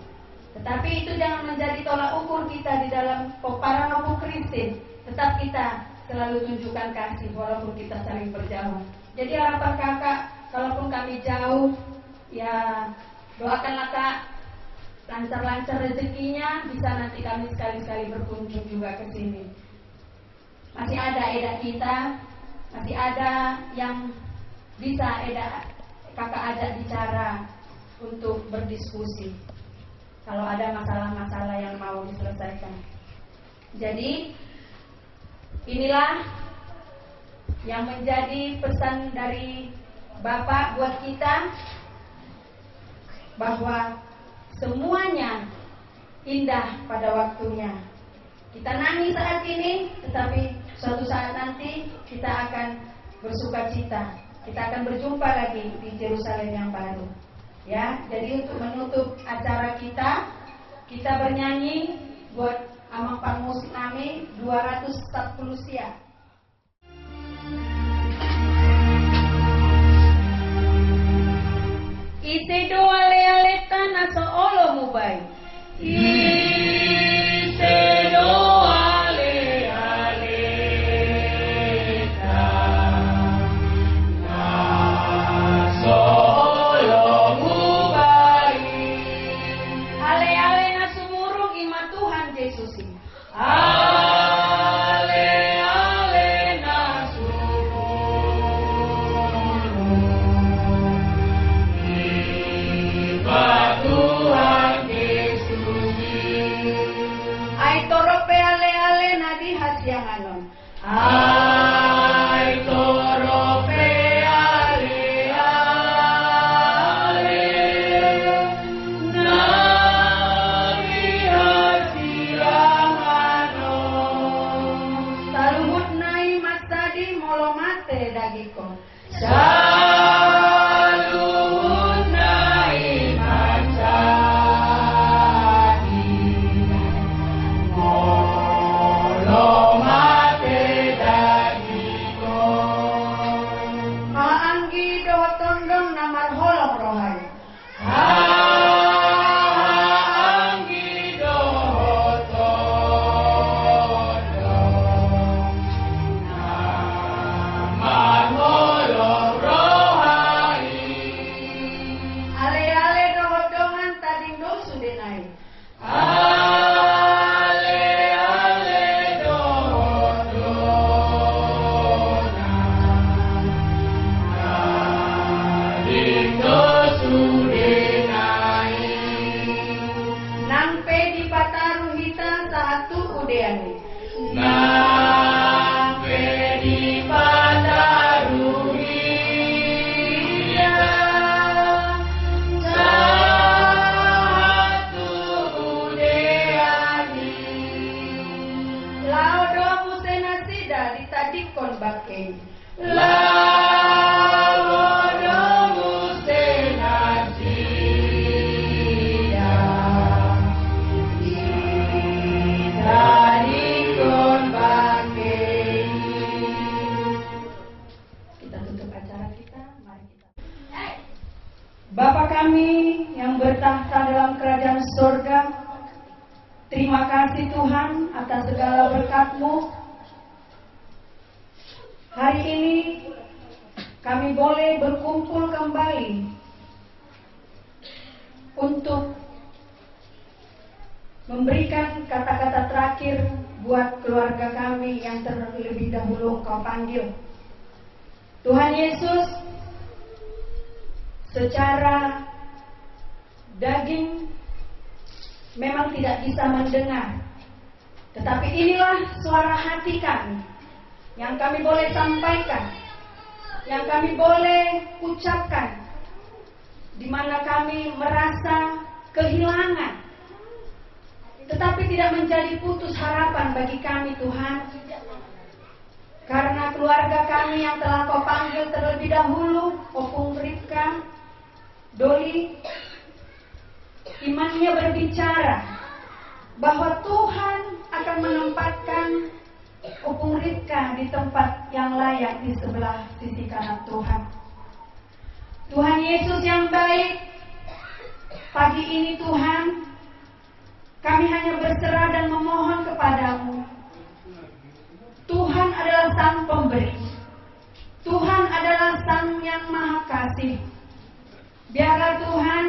Tetapi itu jangan menjadi tolak ukur kita di dalam para nobu Kristen. Tetap kita selalu tunjukkan kasih walaupun kita saling berjauh. Jadi harapan kakak, kalaupun kami jauh, ya doakanlah kak lancar-lancar rezekinya, bisa nanti kami sekali-sekali berkunjung juga ke sini. Masih ada Eda kita, masih ada yang bisa Eda kakak ajak bicara untuk berdiskusi kalau ada masalah-masalah yang mau diselesaikan. Jadi inilah yang menjadi pesan dari Bapak buat kita, bahwa semuanya indah pada waktunya. Kita nangis saat ini, tetapi suatu saat nanti kita akan bersuka cita. Kita akan berjumpa lagi di Yerusalem yang baru. Ya, jadi untuk menutup acara kita bernyanyi buat Amang Pangmusik kami 240 siap. Ite doa ale tanah seolo mubai. Ite doa ale tanah seolo mubai. Ale na sumurug ima Tuhan Yesus. Ay torope ale ale nari hasiangano saluhut nai matadi molo mate dagiko saluhut nai matadi molo Sudah menutup acara kita. Mari kita. Bapa kami yang bertahta dalam kerajaan surga, terima kasih Tuhan atas segala berkat-Mu. Hari ini kami boleh berkumpul kembali untuk memberikan kata-kata terakhir buat keluarga kami yang terlebih dahulu Engkau panggil. Tuhan Yesus, secara daging memang tidak bisa mendengar, tetapi inilah suara hati kami yang kami boleh sampaikan, yang kami boleh ucapkan, di mana kami merasa kehilangan, tetapi tidak menjadi putus harapan bagi kami Tuhan. Karena keluarga kami yang telah Kau panggil terlebih dahulu, Opung Ripka, Doli, imannya berbicara bahwa Tuhan akan menempatkan Opung Ripka di tempat yang layak di sebelah sisi kanan Tuhan. Tuhan Yesus yang baik, pagi ini Tuhan, kami hanya berserah dan memohon kepadamu. Tuhan adalah Sang Pemberi. Tuhan adalah Sang yang Maha Kasih. Biarlah Tuhan,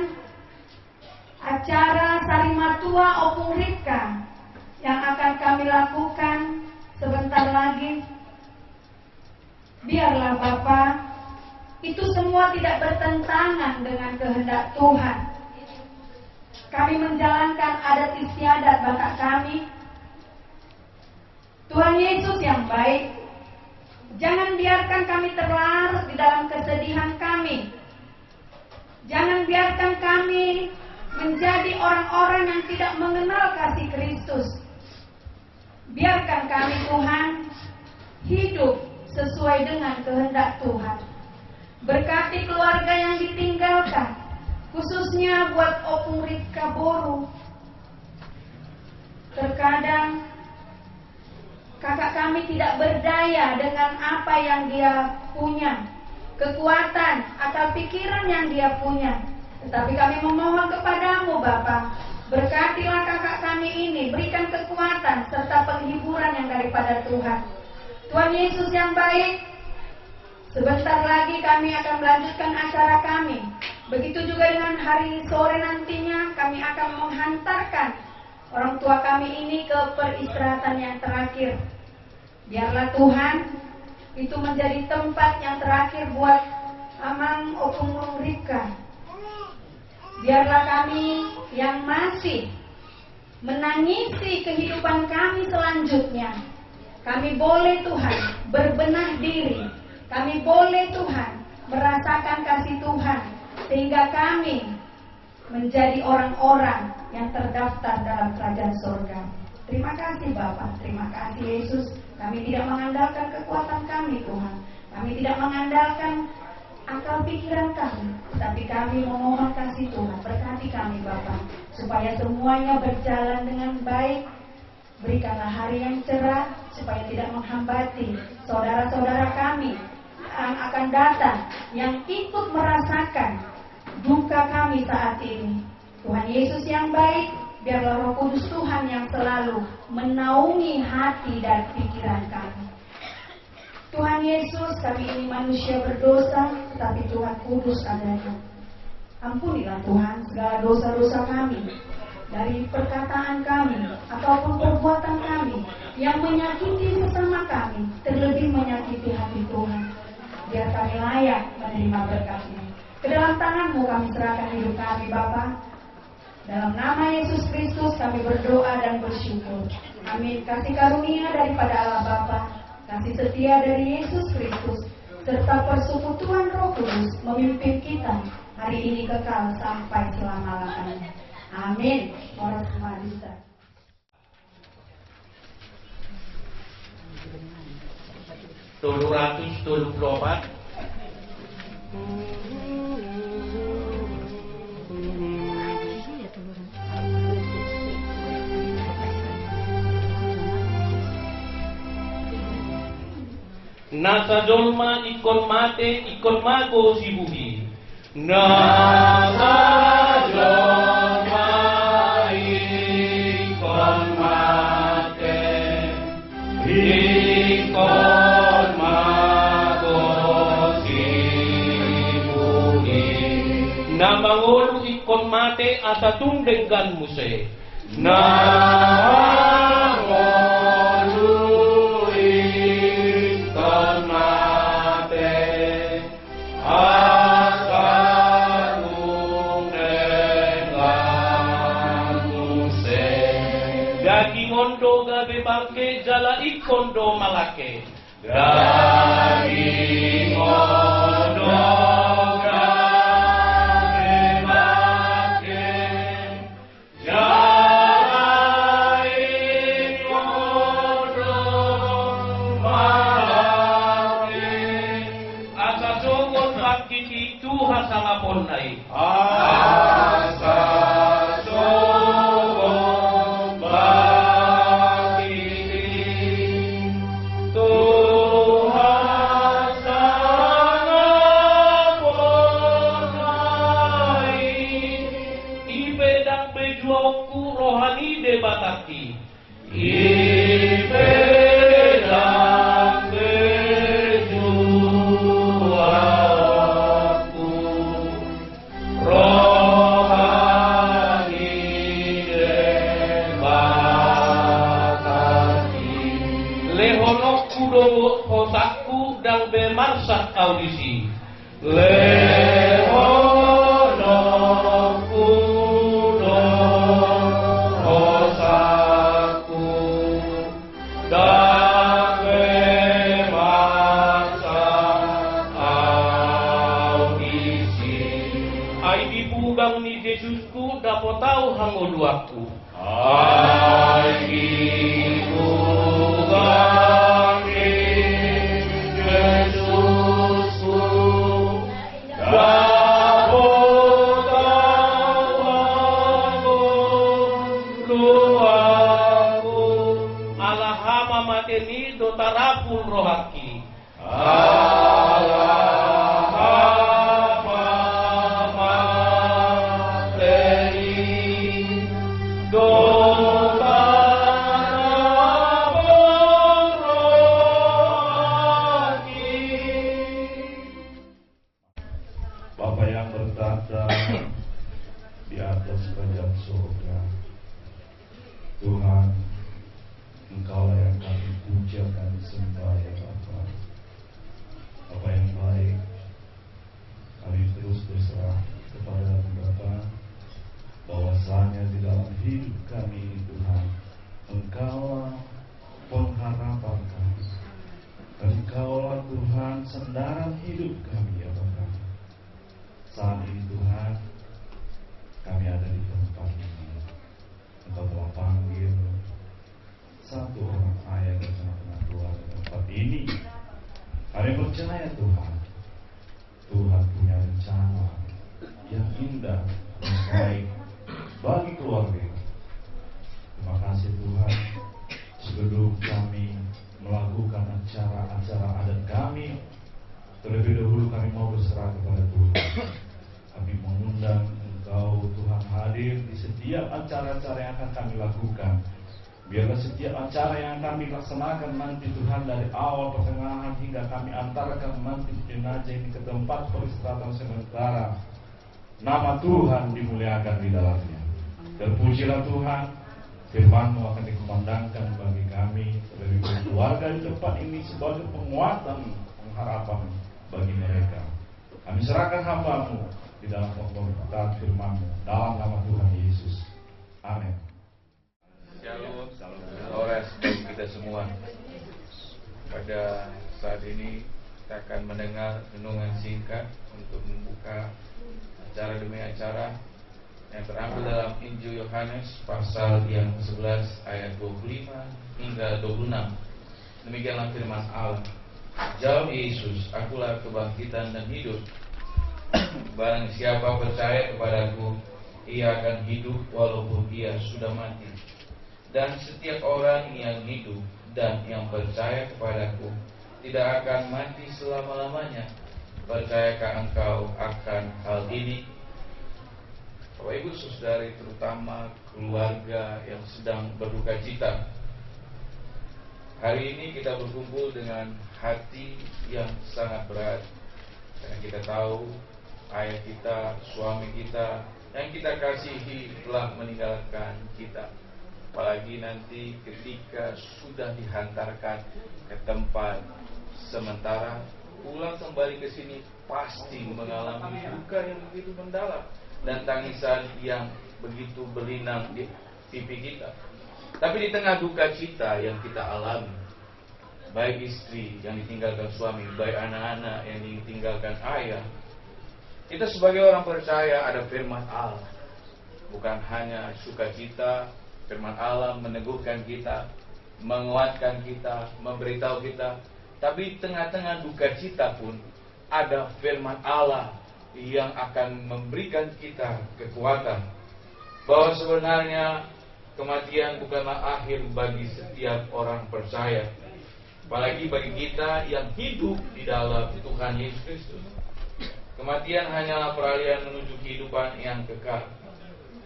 acara Sarimatua Opung Ripka yang akan kami lakukan sebentar lagi, biarlah Bapa, itu semua tidak bertentangan dengan kehendak Tuhan. Kami menjalankan adat istiadat Bapak kami. Tuhan Yesus yang baik, jangan biarkan kami terlarut di dalam kesedihan kami. Jangan biarkan kami menjadi orang-orang yang tidak mengenal kasih Kristus. Biarkan kami Tuhan hidup sesuai dengan kehendak Tuhan. Berkati keluarga yang ditinggalkan, khususnya buat Opung Ripka Boru. Terkadang kakak kami tidak berdaya dengan apa yang dia punya, kekuatan atau pikiran yang dia punya. Tetapi kami memohon kepadamu Bapa, berkatilah kakak kami ini, berikan kekuatan serta penghiburan yang daripada Tuhan. Tuhan Yesus yang baik, sebentar lagi kami akan melanjutkan acara kami. Begitu juga dengan hari sore nantinya kami akan menghantarkan orang tua kami ini ke peristirahatan yang terakhir. Biarlah Tuhan itu menjadi tempat yang terakhir buat Amang Opung Ripka. Biarlah kami yang masih menangisi kehidupan kami selanjutnya, kami boleh Tuhan berbenah diri. Kami boleh Tuhan merasakan kasih Tuhan, sehingga kami menjadi orang-orang yang terdaftar dalam kerajaan surga. Terima kasih Bapak, terima kasih Yesus. Kami tidak mengandalkan kekuatan kami Tuhan, kami tidak mengandalkan akal pikiran kami, tapi kami memohon kasih Tuhan. Berkati kami Bapak, supaya semuanya berjalan dengan baik. Berikanlah hari yang cerah, supaya tidak menghambati saudara-saudara kami yang akan datang, yang ikut merasakan duka kami saat ini. Tuhan Yesus yang baik, biarlah Roh Kudus Tuhan yang selalu menaungi hati dan pikiran kami. Tuhan Yesus, kami ini manusia berdosa, tetapi Tuhan kudus adanya. Ampunilah Tuhan segala dosa-dosa kami, dari perkataan kami ataupun perbuatan kami yang menyakiti sesama kami, terlebih menyakiti hati Tuhan. Biar kami layak menerima berkat-Nya. Ke dalam tangan-Mu kami serahkan hidup kami Bapa. Dalam nama Yesus Kristus kami berdoa dan bersyukur. Amin. Kasih karunia daripada Allah Bapa, kasih setia dari Yesus Kristus, serta persekutuan Roh Kudus memimpin kita hari ini kekal sampai selama-lamanya. Amin. Orang semua bisa. Tolu ratus tolu puluh 4 Nasa dolma ikon mate ikon mago si buhi. Nasa dolma ikon mate ikon mago si buhi. Namangolu ikon mate asa tundenggan muse. Namangolu ikon mate asa tundenggan muse. Daging ondo gabe bangke jala ikondo malake. Daging ondo salapon ay asa sogong bangkitin Tuhan salapon ay ibedang bejuangku rohani debataki ibedang hosaku dan bemarsak audisi lehono kudo hosaku dan bemarsak audisi ai dibugang ni Yesusku dapat tahu hangoduaku ai dibugang mateni do tarapul rohaki mateni do tarapul rohaki. Bapa yang bertata di atas kerajaan surga, Tuhan, Engkaulah yang kami puja, kami sembah ya Bapa. Bapa yang baik, kami terus berserah kepada Bapa, bahwasanya di dalam hidup kami Tuhan, Engkaulah pengharapan kami. Engkaulah Tuhan sandaran hidup kami ya Bapa. Saat ini Tuhan, kami ada di tempat ini. Engkau telah panggil satu orang ayah dan tengah-tengah keluarga tempat ini. Kami percaya Tuhan, Tuhan punya rencana yang indah dan baik bagi keluarga. Terima kasih Tuhan, sebelum kami melakukan acara-acara adat kami, terlebih dahulu kami mau berserah kepada Tuhan. Kami mengundang Engkau Tuhan hadir di setiap acara-acara yang akan kami lakukan. Biarlah setiap acara yang kami laksanakan nanti Tuhan, dari awal, pertengahan hingga kami antarkan nanti jenazah ini ke tempat peristirahatan sementara, nama Tuhan dimuliakan di dalamnya. Terpujilah Tuhan, firman-Mu akan dikumandangkan bagi kami, terlebih keluarga di tempat ini sebagai penguatan, pengharapan bagi mereka. Kami serahkan hamba-Mu di dalam pemerintahan firman-Mu, dalam nama Tuhan Yesus. Amin. Shalom, Ores bagi kita semua. Pada saat ini kita akan mendengar renungan singkat untuk membuka acara demi acara yang terambil dalam Injil Yohanes pasal yang ke-11 ayat 25 hingga 26. Demikianlah firman Allah. Jawab Yesus, akulah kebangkitan dan hidup. Barang siapa percaya kepadaku, ia akan hidup walaupun ia sudah mati. Dan setiap orang yang hidup dan yang percaya kepadaku, tidak akan mati selama-lamanya. Percayakah engkau akan hal ini? Bapak Ibu Saudari, terutama keluarga yang sedang berduka cita, hari ini kita berkumpul dengan hati yang sangat berat, karena kita tahu ayah kita, suami kita yang kita kasihi telah meninggalkan kita. Apalagi nanti ketika sudah dihantarkan ke tempat sementara, pulang kembali ke sini pasti mengalami duka yang begitu mendalam dan tangisan yang begitu berlinang di pipi kita. Tapi di tengah duka cita yang kita alami, baik istri yang ditinggalkan suami, baik anak-anak yang ditinggalkan ayah, kita sebagai orang percaya ada firman Allah. Bukan hanya sukacita, firman Allah meneguhkan kita, menguatkan kita, memberitahu kita. Tapi di tengah-tengah duka cita pun ada firman Allah yang akan memberikan kita kekuatan, bahwa sebenarnya kematian bukanlah akhir bagi setiap orang percaya, apalagi bagi kita yang hidup di dalam Tuhan Yesus Kristus. Kematian hanyalah peralihan menuju kehidupan yang kekal,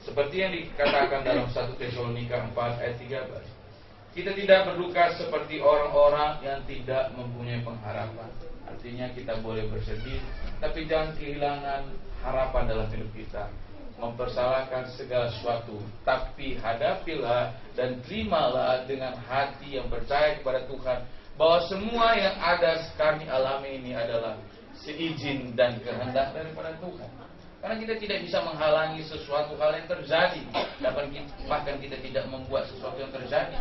seperti yang dikatakan dalam 1 Tesalonika 4 ayat 13. Kita tidak berduka seperti orang-orang yang tidak mempunyai pengharapan. Artinya kita boleh bersedih, tapi jangan kehilangan harapan dalam hidup kita. Mempersalahkan segala sesuatu, tapi hadapilah dan terimalah dengan hati yang percaya kepada Tuhan, bahwa semua yang ada kami alami ini adalah seizin dan kehendak daripada Tuhan. Karena kita tidak bisa menghalangi sesuatu hal yang terjadi, bahkan kita tidak membuat sesuatu yang terjadi.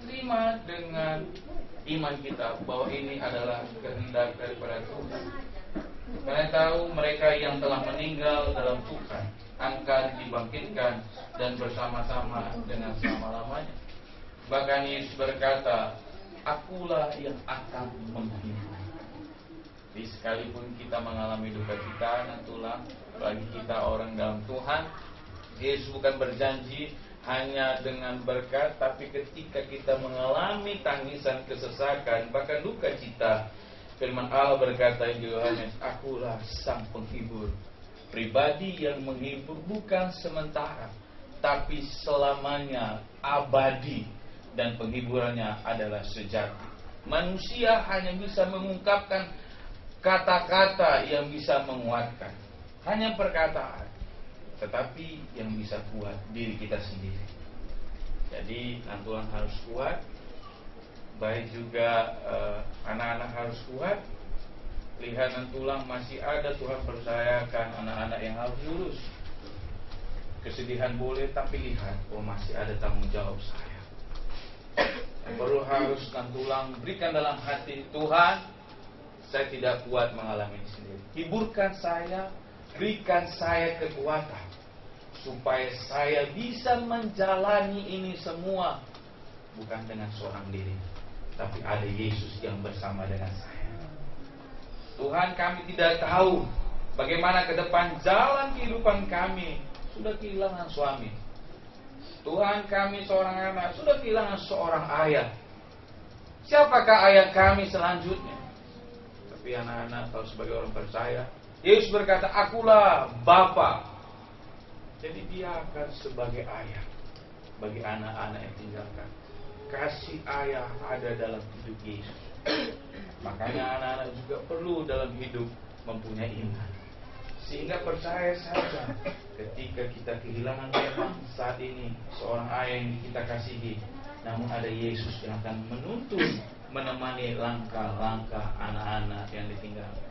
Terima dengan iman kita bahwa ini adalah kehendak daripada Tuhan. Karena tahu mereka yang telah meninggal dalam Tuhan akan dibangkitkan dan bersama-sama dengan selama-lamanya. Bahkan Yesus berkata, akulah yang akan menghibur. Jadi sekalipun kita mengalami duka cita dan tulang, bagi kita orang dalam Tuhan, Yesus bukan berjanji hanya dengan berkat, tapi ketika kita mengalami tangisan, kesesakan, bahkan duka cita, firman Allah berkata di Yohanes, akulah sang penghibur. Pribadi yang menghibur bukan sementara, tapi selamanya, abadi, dan penghiburannya adalah sejati. Manusia hanya bisa mengungkapkan kata-kata yang bisa menguatkan, hanya perkataan, tetapi yang bisa kuat diri kita sendiri. Jadi Tuhan harus kuat, baik juga anak-anak harus kuat. Lihat tulang masih ada, Tuhan percayakan anak-anak yang harus lulus. Kesedihan boleh, tapi lihat, masih ada tanggung jawab saya. Yang perlu harus tulang berikan dalam hati, Tuhan, saya tidak kuat mengalami ini sendiri. Hiburkan saya, berikan saya kekuatan, supaya saya bisa menjalani ini semua, bukan dengan seorang diri, tapi ada Yesus yang bersama dengan saya. Tuhan, kami tidak tahu bagaimana ke depan jalan kehidupan kami. Sudah kehilangan suami. Tuhan, kami seorang anak, sudah kehilangan seorang ayah. Siapakah ayah kami selanjutnya? Tapi anak-anak tahu sebagai orang percaya, Yesus berkata, akulah Bapa. Jadi dia akan sebagai ayah bagi anak-anak yang tinggalkan. Kasih ayah ada dalam hidup Yesus. Makanya anak-anak juga perlu dalam hidup mempunyai iman, sehingga percaya saja ketika kita kehilangan memang saat ini seorang ayah yang kita kasihi, namun ada Yesus yang akan menuntun, menemani langkah-langkah anak-anak yang ditinggalkan.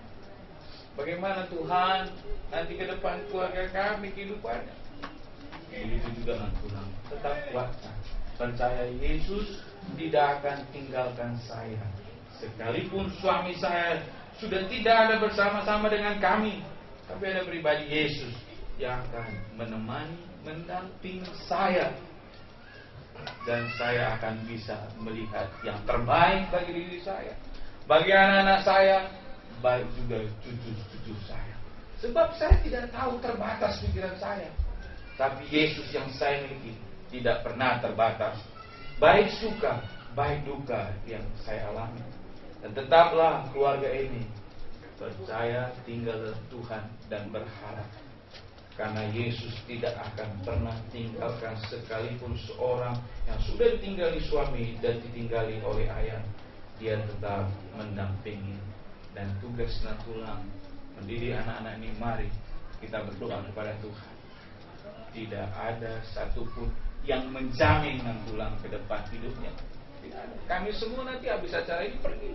Bagaimana Tuhan nanti ke depan keluarga kami kehidupannya? Begitu juga Tuhan, tetap kuatkan, percaya Yesus tidak akan tinggalkan saya. Sekalipun suami saya sudah tidak ada bersama-sama dengan kami, tapi ada pribadi Yesus yang akan menemani, mendampingi saya, dan saya akan bisa melihat yang terbaik bagi diri saya, bagi anak-anak saya, baik juga cucu-cucu saya. Sebab saya tidak tahu terbatas pikiran saya, tapi Yesus yang saya miliki tidak pernah terbatas, baik suka, baik duka yang saya alami. Dan tetaplah keluarga ini percaya tinggal dalam Tuhan dan berharap. Karena Yesus tidak akan pernah tinggalkan sekalipun seorang yang sudah ditinggali suami dan ditinggali oleh ayah. Dia tetap mendampingi. Dan tugas Nantulang mendidik anak-anak ini, mari kita berdoa kepada Tuhan. Tidak ada satupun yang menjamin Nantulang ke depan hidupnya. Tidak ada. Kami semua nanti habis acara ini pergi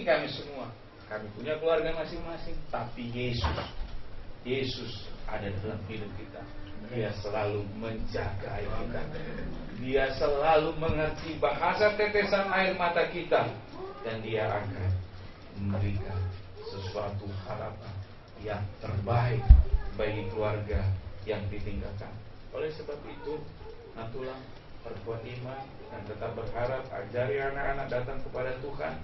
kami semua. Kami punya keluarga masing-masing. Tapi Yesus ada dalam hidup kita. Dia selalu menjaga kita. Dia selalu mengerti bahasa tetesan air mata kita. Dan dia akan memberikan sesuatu harapan yang terbaik bagi keluarga yang ditinggalkan. Oleh sebab itu, Nantulang perkuat iman dan tetap berharap, ajari anak-anak datang kepada Tuhan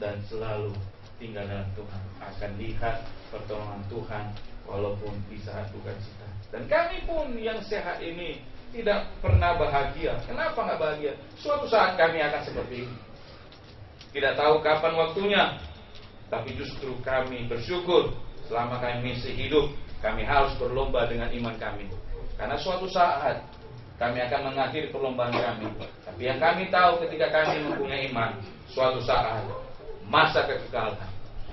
dan selalu tinggal dalam Tuhan. Akan lihat pertolongan Tuhan walaupun di saat duka cita. Dan kami pun yang sehat ini tidak pernah bahagia. Kenapa nggak bahagia? Suatu saat kami akan seperti ini. Tidak tahu kapan waktunya, tapi justru kami bersyukur selama kami masih hidup. Kami harus berlomba dengan iman kami. Karena suatu saat kami akan mengakhiri perlombaan kami. Tapi yang kami tahu ketika kami mempunyai iman, suatu saat masa kekekalan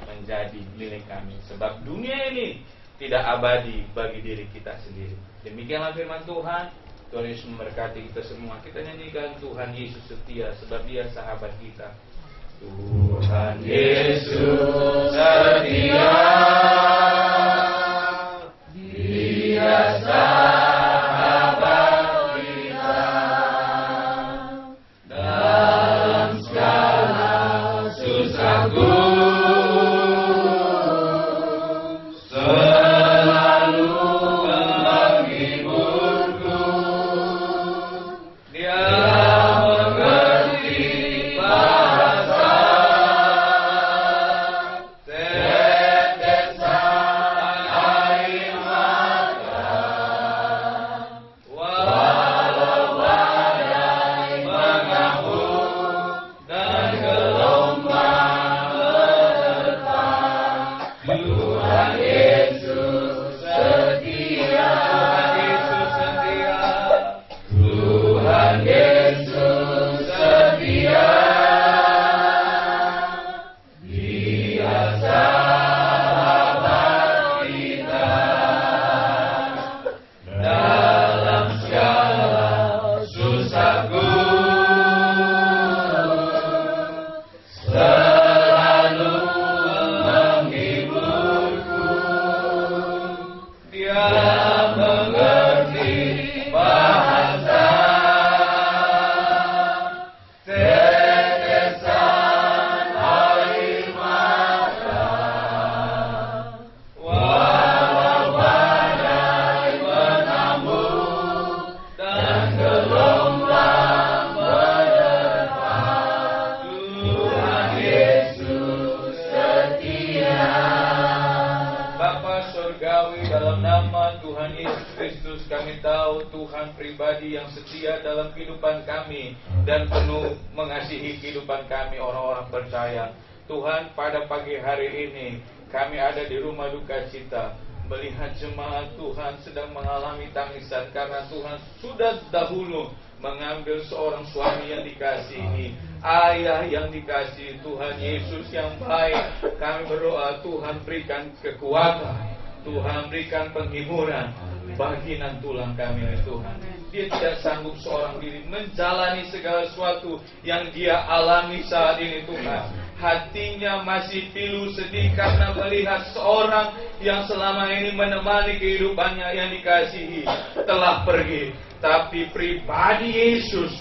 menjadi milik kami. Sebab dunia ini tidak abadi bagi diri kita sendiri. Demikianlah firman Tuhan. Tuhan Yesus memberkati kita semua. Kita nyanyikan Tuhan Yesus setia, sebab Dia sahabat kita. Tuhan Yesus setia, Dia sahabat kita dalam segala susahku, selalu menghiburku. Dia mengerti bahasa tetesan air mata, walau badai mengamuk dan gelombang menerpa. Tuhan Yesus setia, Tuhan Yesus setia, Dia sahabat kita dalam segala susahku, selalu menghiburku. Dia mengerti bahasa tetesan air mata, walau badai mengamuk dan gelombang menerpa. Tuhan Yesus setia. Bapa Surgawi, dalam nama Tuhan Yesus Kristus kami tahu Tuhan pribadi yang setia dalam kehidupan kami dan penuh mengasihi kehidupan kami orang-orang percaya. Tuhan, pada pagi hari ini kami ada di rumah duka cita melihat jemaat Tuhan sedang mengalami tangisan karena Tuhan sudah dahulu mengambil seorang suami yang dikasihi, ayah yang dikasihi. Tuhan Yesus yang baik, kami berdoa Tuhan berikan kekuatan, Tuhan berikan penghiburan bagi Nantulang kami ya Tuhan. Dia tidak sanggup seorang diri menjalani segala sesuatu yang dia alami saat ini Tuhan. Hatinya masih pilu sedih karena melihat seorang yang selama ini menemani kehidupannya yang dikasihi telah pergi. Tapi pribadi Yesus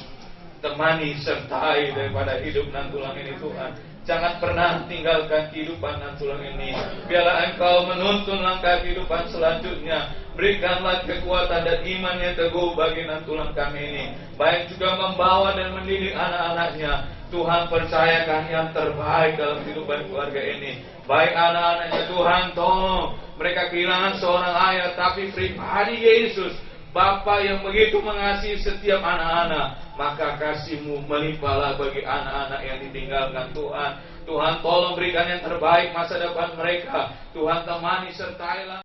temani sertai daripada hidup Nantulang ini Tuhan. Jangan pernah tinggalkan kehidupan Nantulang ini. Biarlah Engkau menuntun langkah kehidupan selanjutnya. Berikanlah kekuatan dan iman yang teguh bagi Nantulang kami ini. Baik juga membawa dan mendidik anak-anaknya. Tuhan percayakan yang terbaik dalam kehidupan keluarga ini. Baik anak-anaknya Tuhan tolong. Mereka kehilangan seorang ayah, tapi pribadi Yesus, Bapa yang begitu mengasihi setiap anak-anak. maka kasih-Mu melimpahlah bagi anak-anak yang ditinggalkan Tuhan. Tuhan tolong berikan yang terbaik masa depan mereka. Tuhan temani sertailah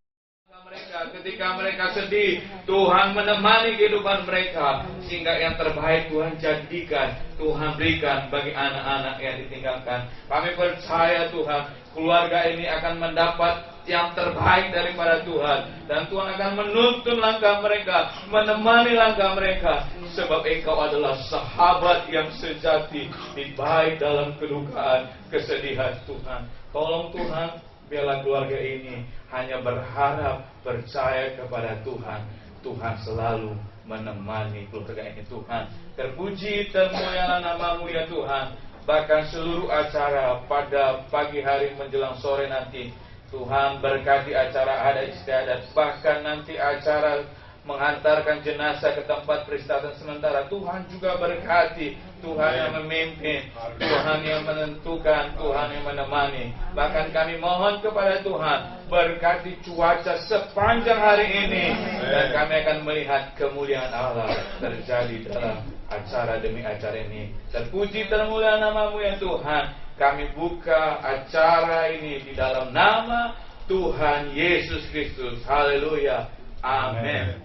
mereka ketika mereka sedih. Tuhan menemani kehidupan mereka, sehingga yang terbaik Tuhan jadikan, Tuhan berikan bagi anak-anak yang ditinggalkan. Kami percaya Tuhan, keluarga ini akan mendapat yang terbaik daripada Tuhan, dan Tuhan akan menuntun langkah mereka, menemani langkah mereka, sebab Engkau adalah sahabat yang sejati, baik dalam kedukaan, kesedihan. Tuhan, tolong Tuhan, biarlah keluarga ini hanya berharap, percaya kepada Tuhan. Tuhan selalu menemani keluarga ini. Tuhan, terpuji termulialah nama-Mu ya Tuhan. Bahkan seluruh acara pada pagi hari menjelang sore nanti, Tuhan berkati acara adat istiadat, bahkan nanti acara mengantarkan jenazah ke tempat peristirahatan sementara. Tuhan juga berkati, Tuhan yang memimpin, Tuhan yang menentukan, Tuhan yang menemani. Bahkan kami mohon kepada Tuhan, berkati cuaca sepanjang hari ini, dan kami akan melihat kemuliaan Allah terjadi dalam acara demi acara ini. Terpuji termulia nama-Mu ya Tuhan. Kami buka acara ini di dalam nama Tuhan Yesus Kristus. Haleluya. Amin.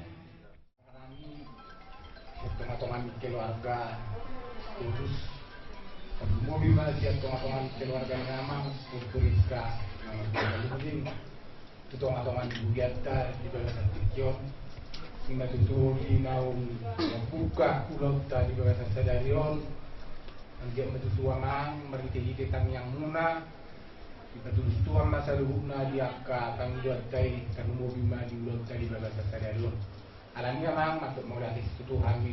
Teman-teman keluarga kudus, mobil masih teman-teman keluarga nama Kuriska, mungkin teman-teman Budiata di bawah Tijon, lima tutur inaun buka ulang tadi bawah Sadarion, dia metutuamang meriti kami yang muna, betul-betul masa luhuna dia kami juatai kami mobil maju ulang tadi bawah Sadarion. Alangnya mang masuk mulai itu Tuhan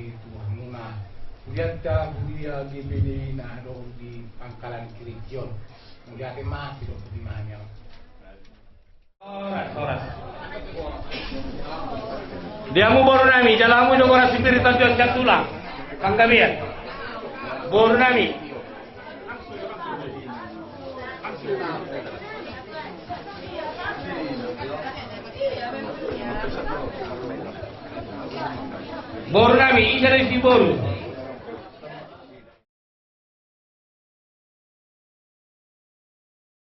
muna. Kemudian dah budia GBD na ada di pangkalan Kirijon. Kemudian tema tidak pertimbangannya. Oras. Diamu baru nami, jalamu dong orang spiritual jual tulang. Kang Gabriel. Baru nami. Boru nami, isa rin si Boru.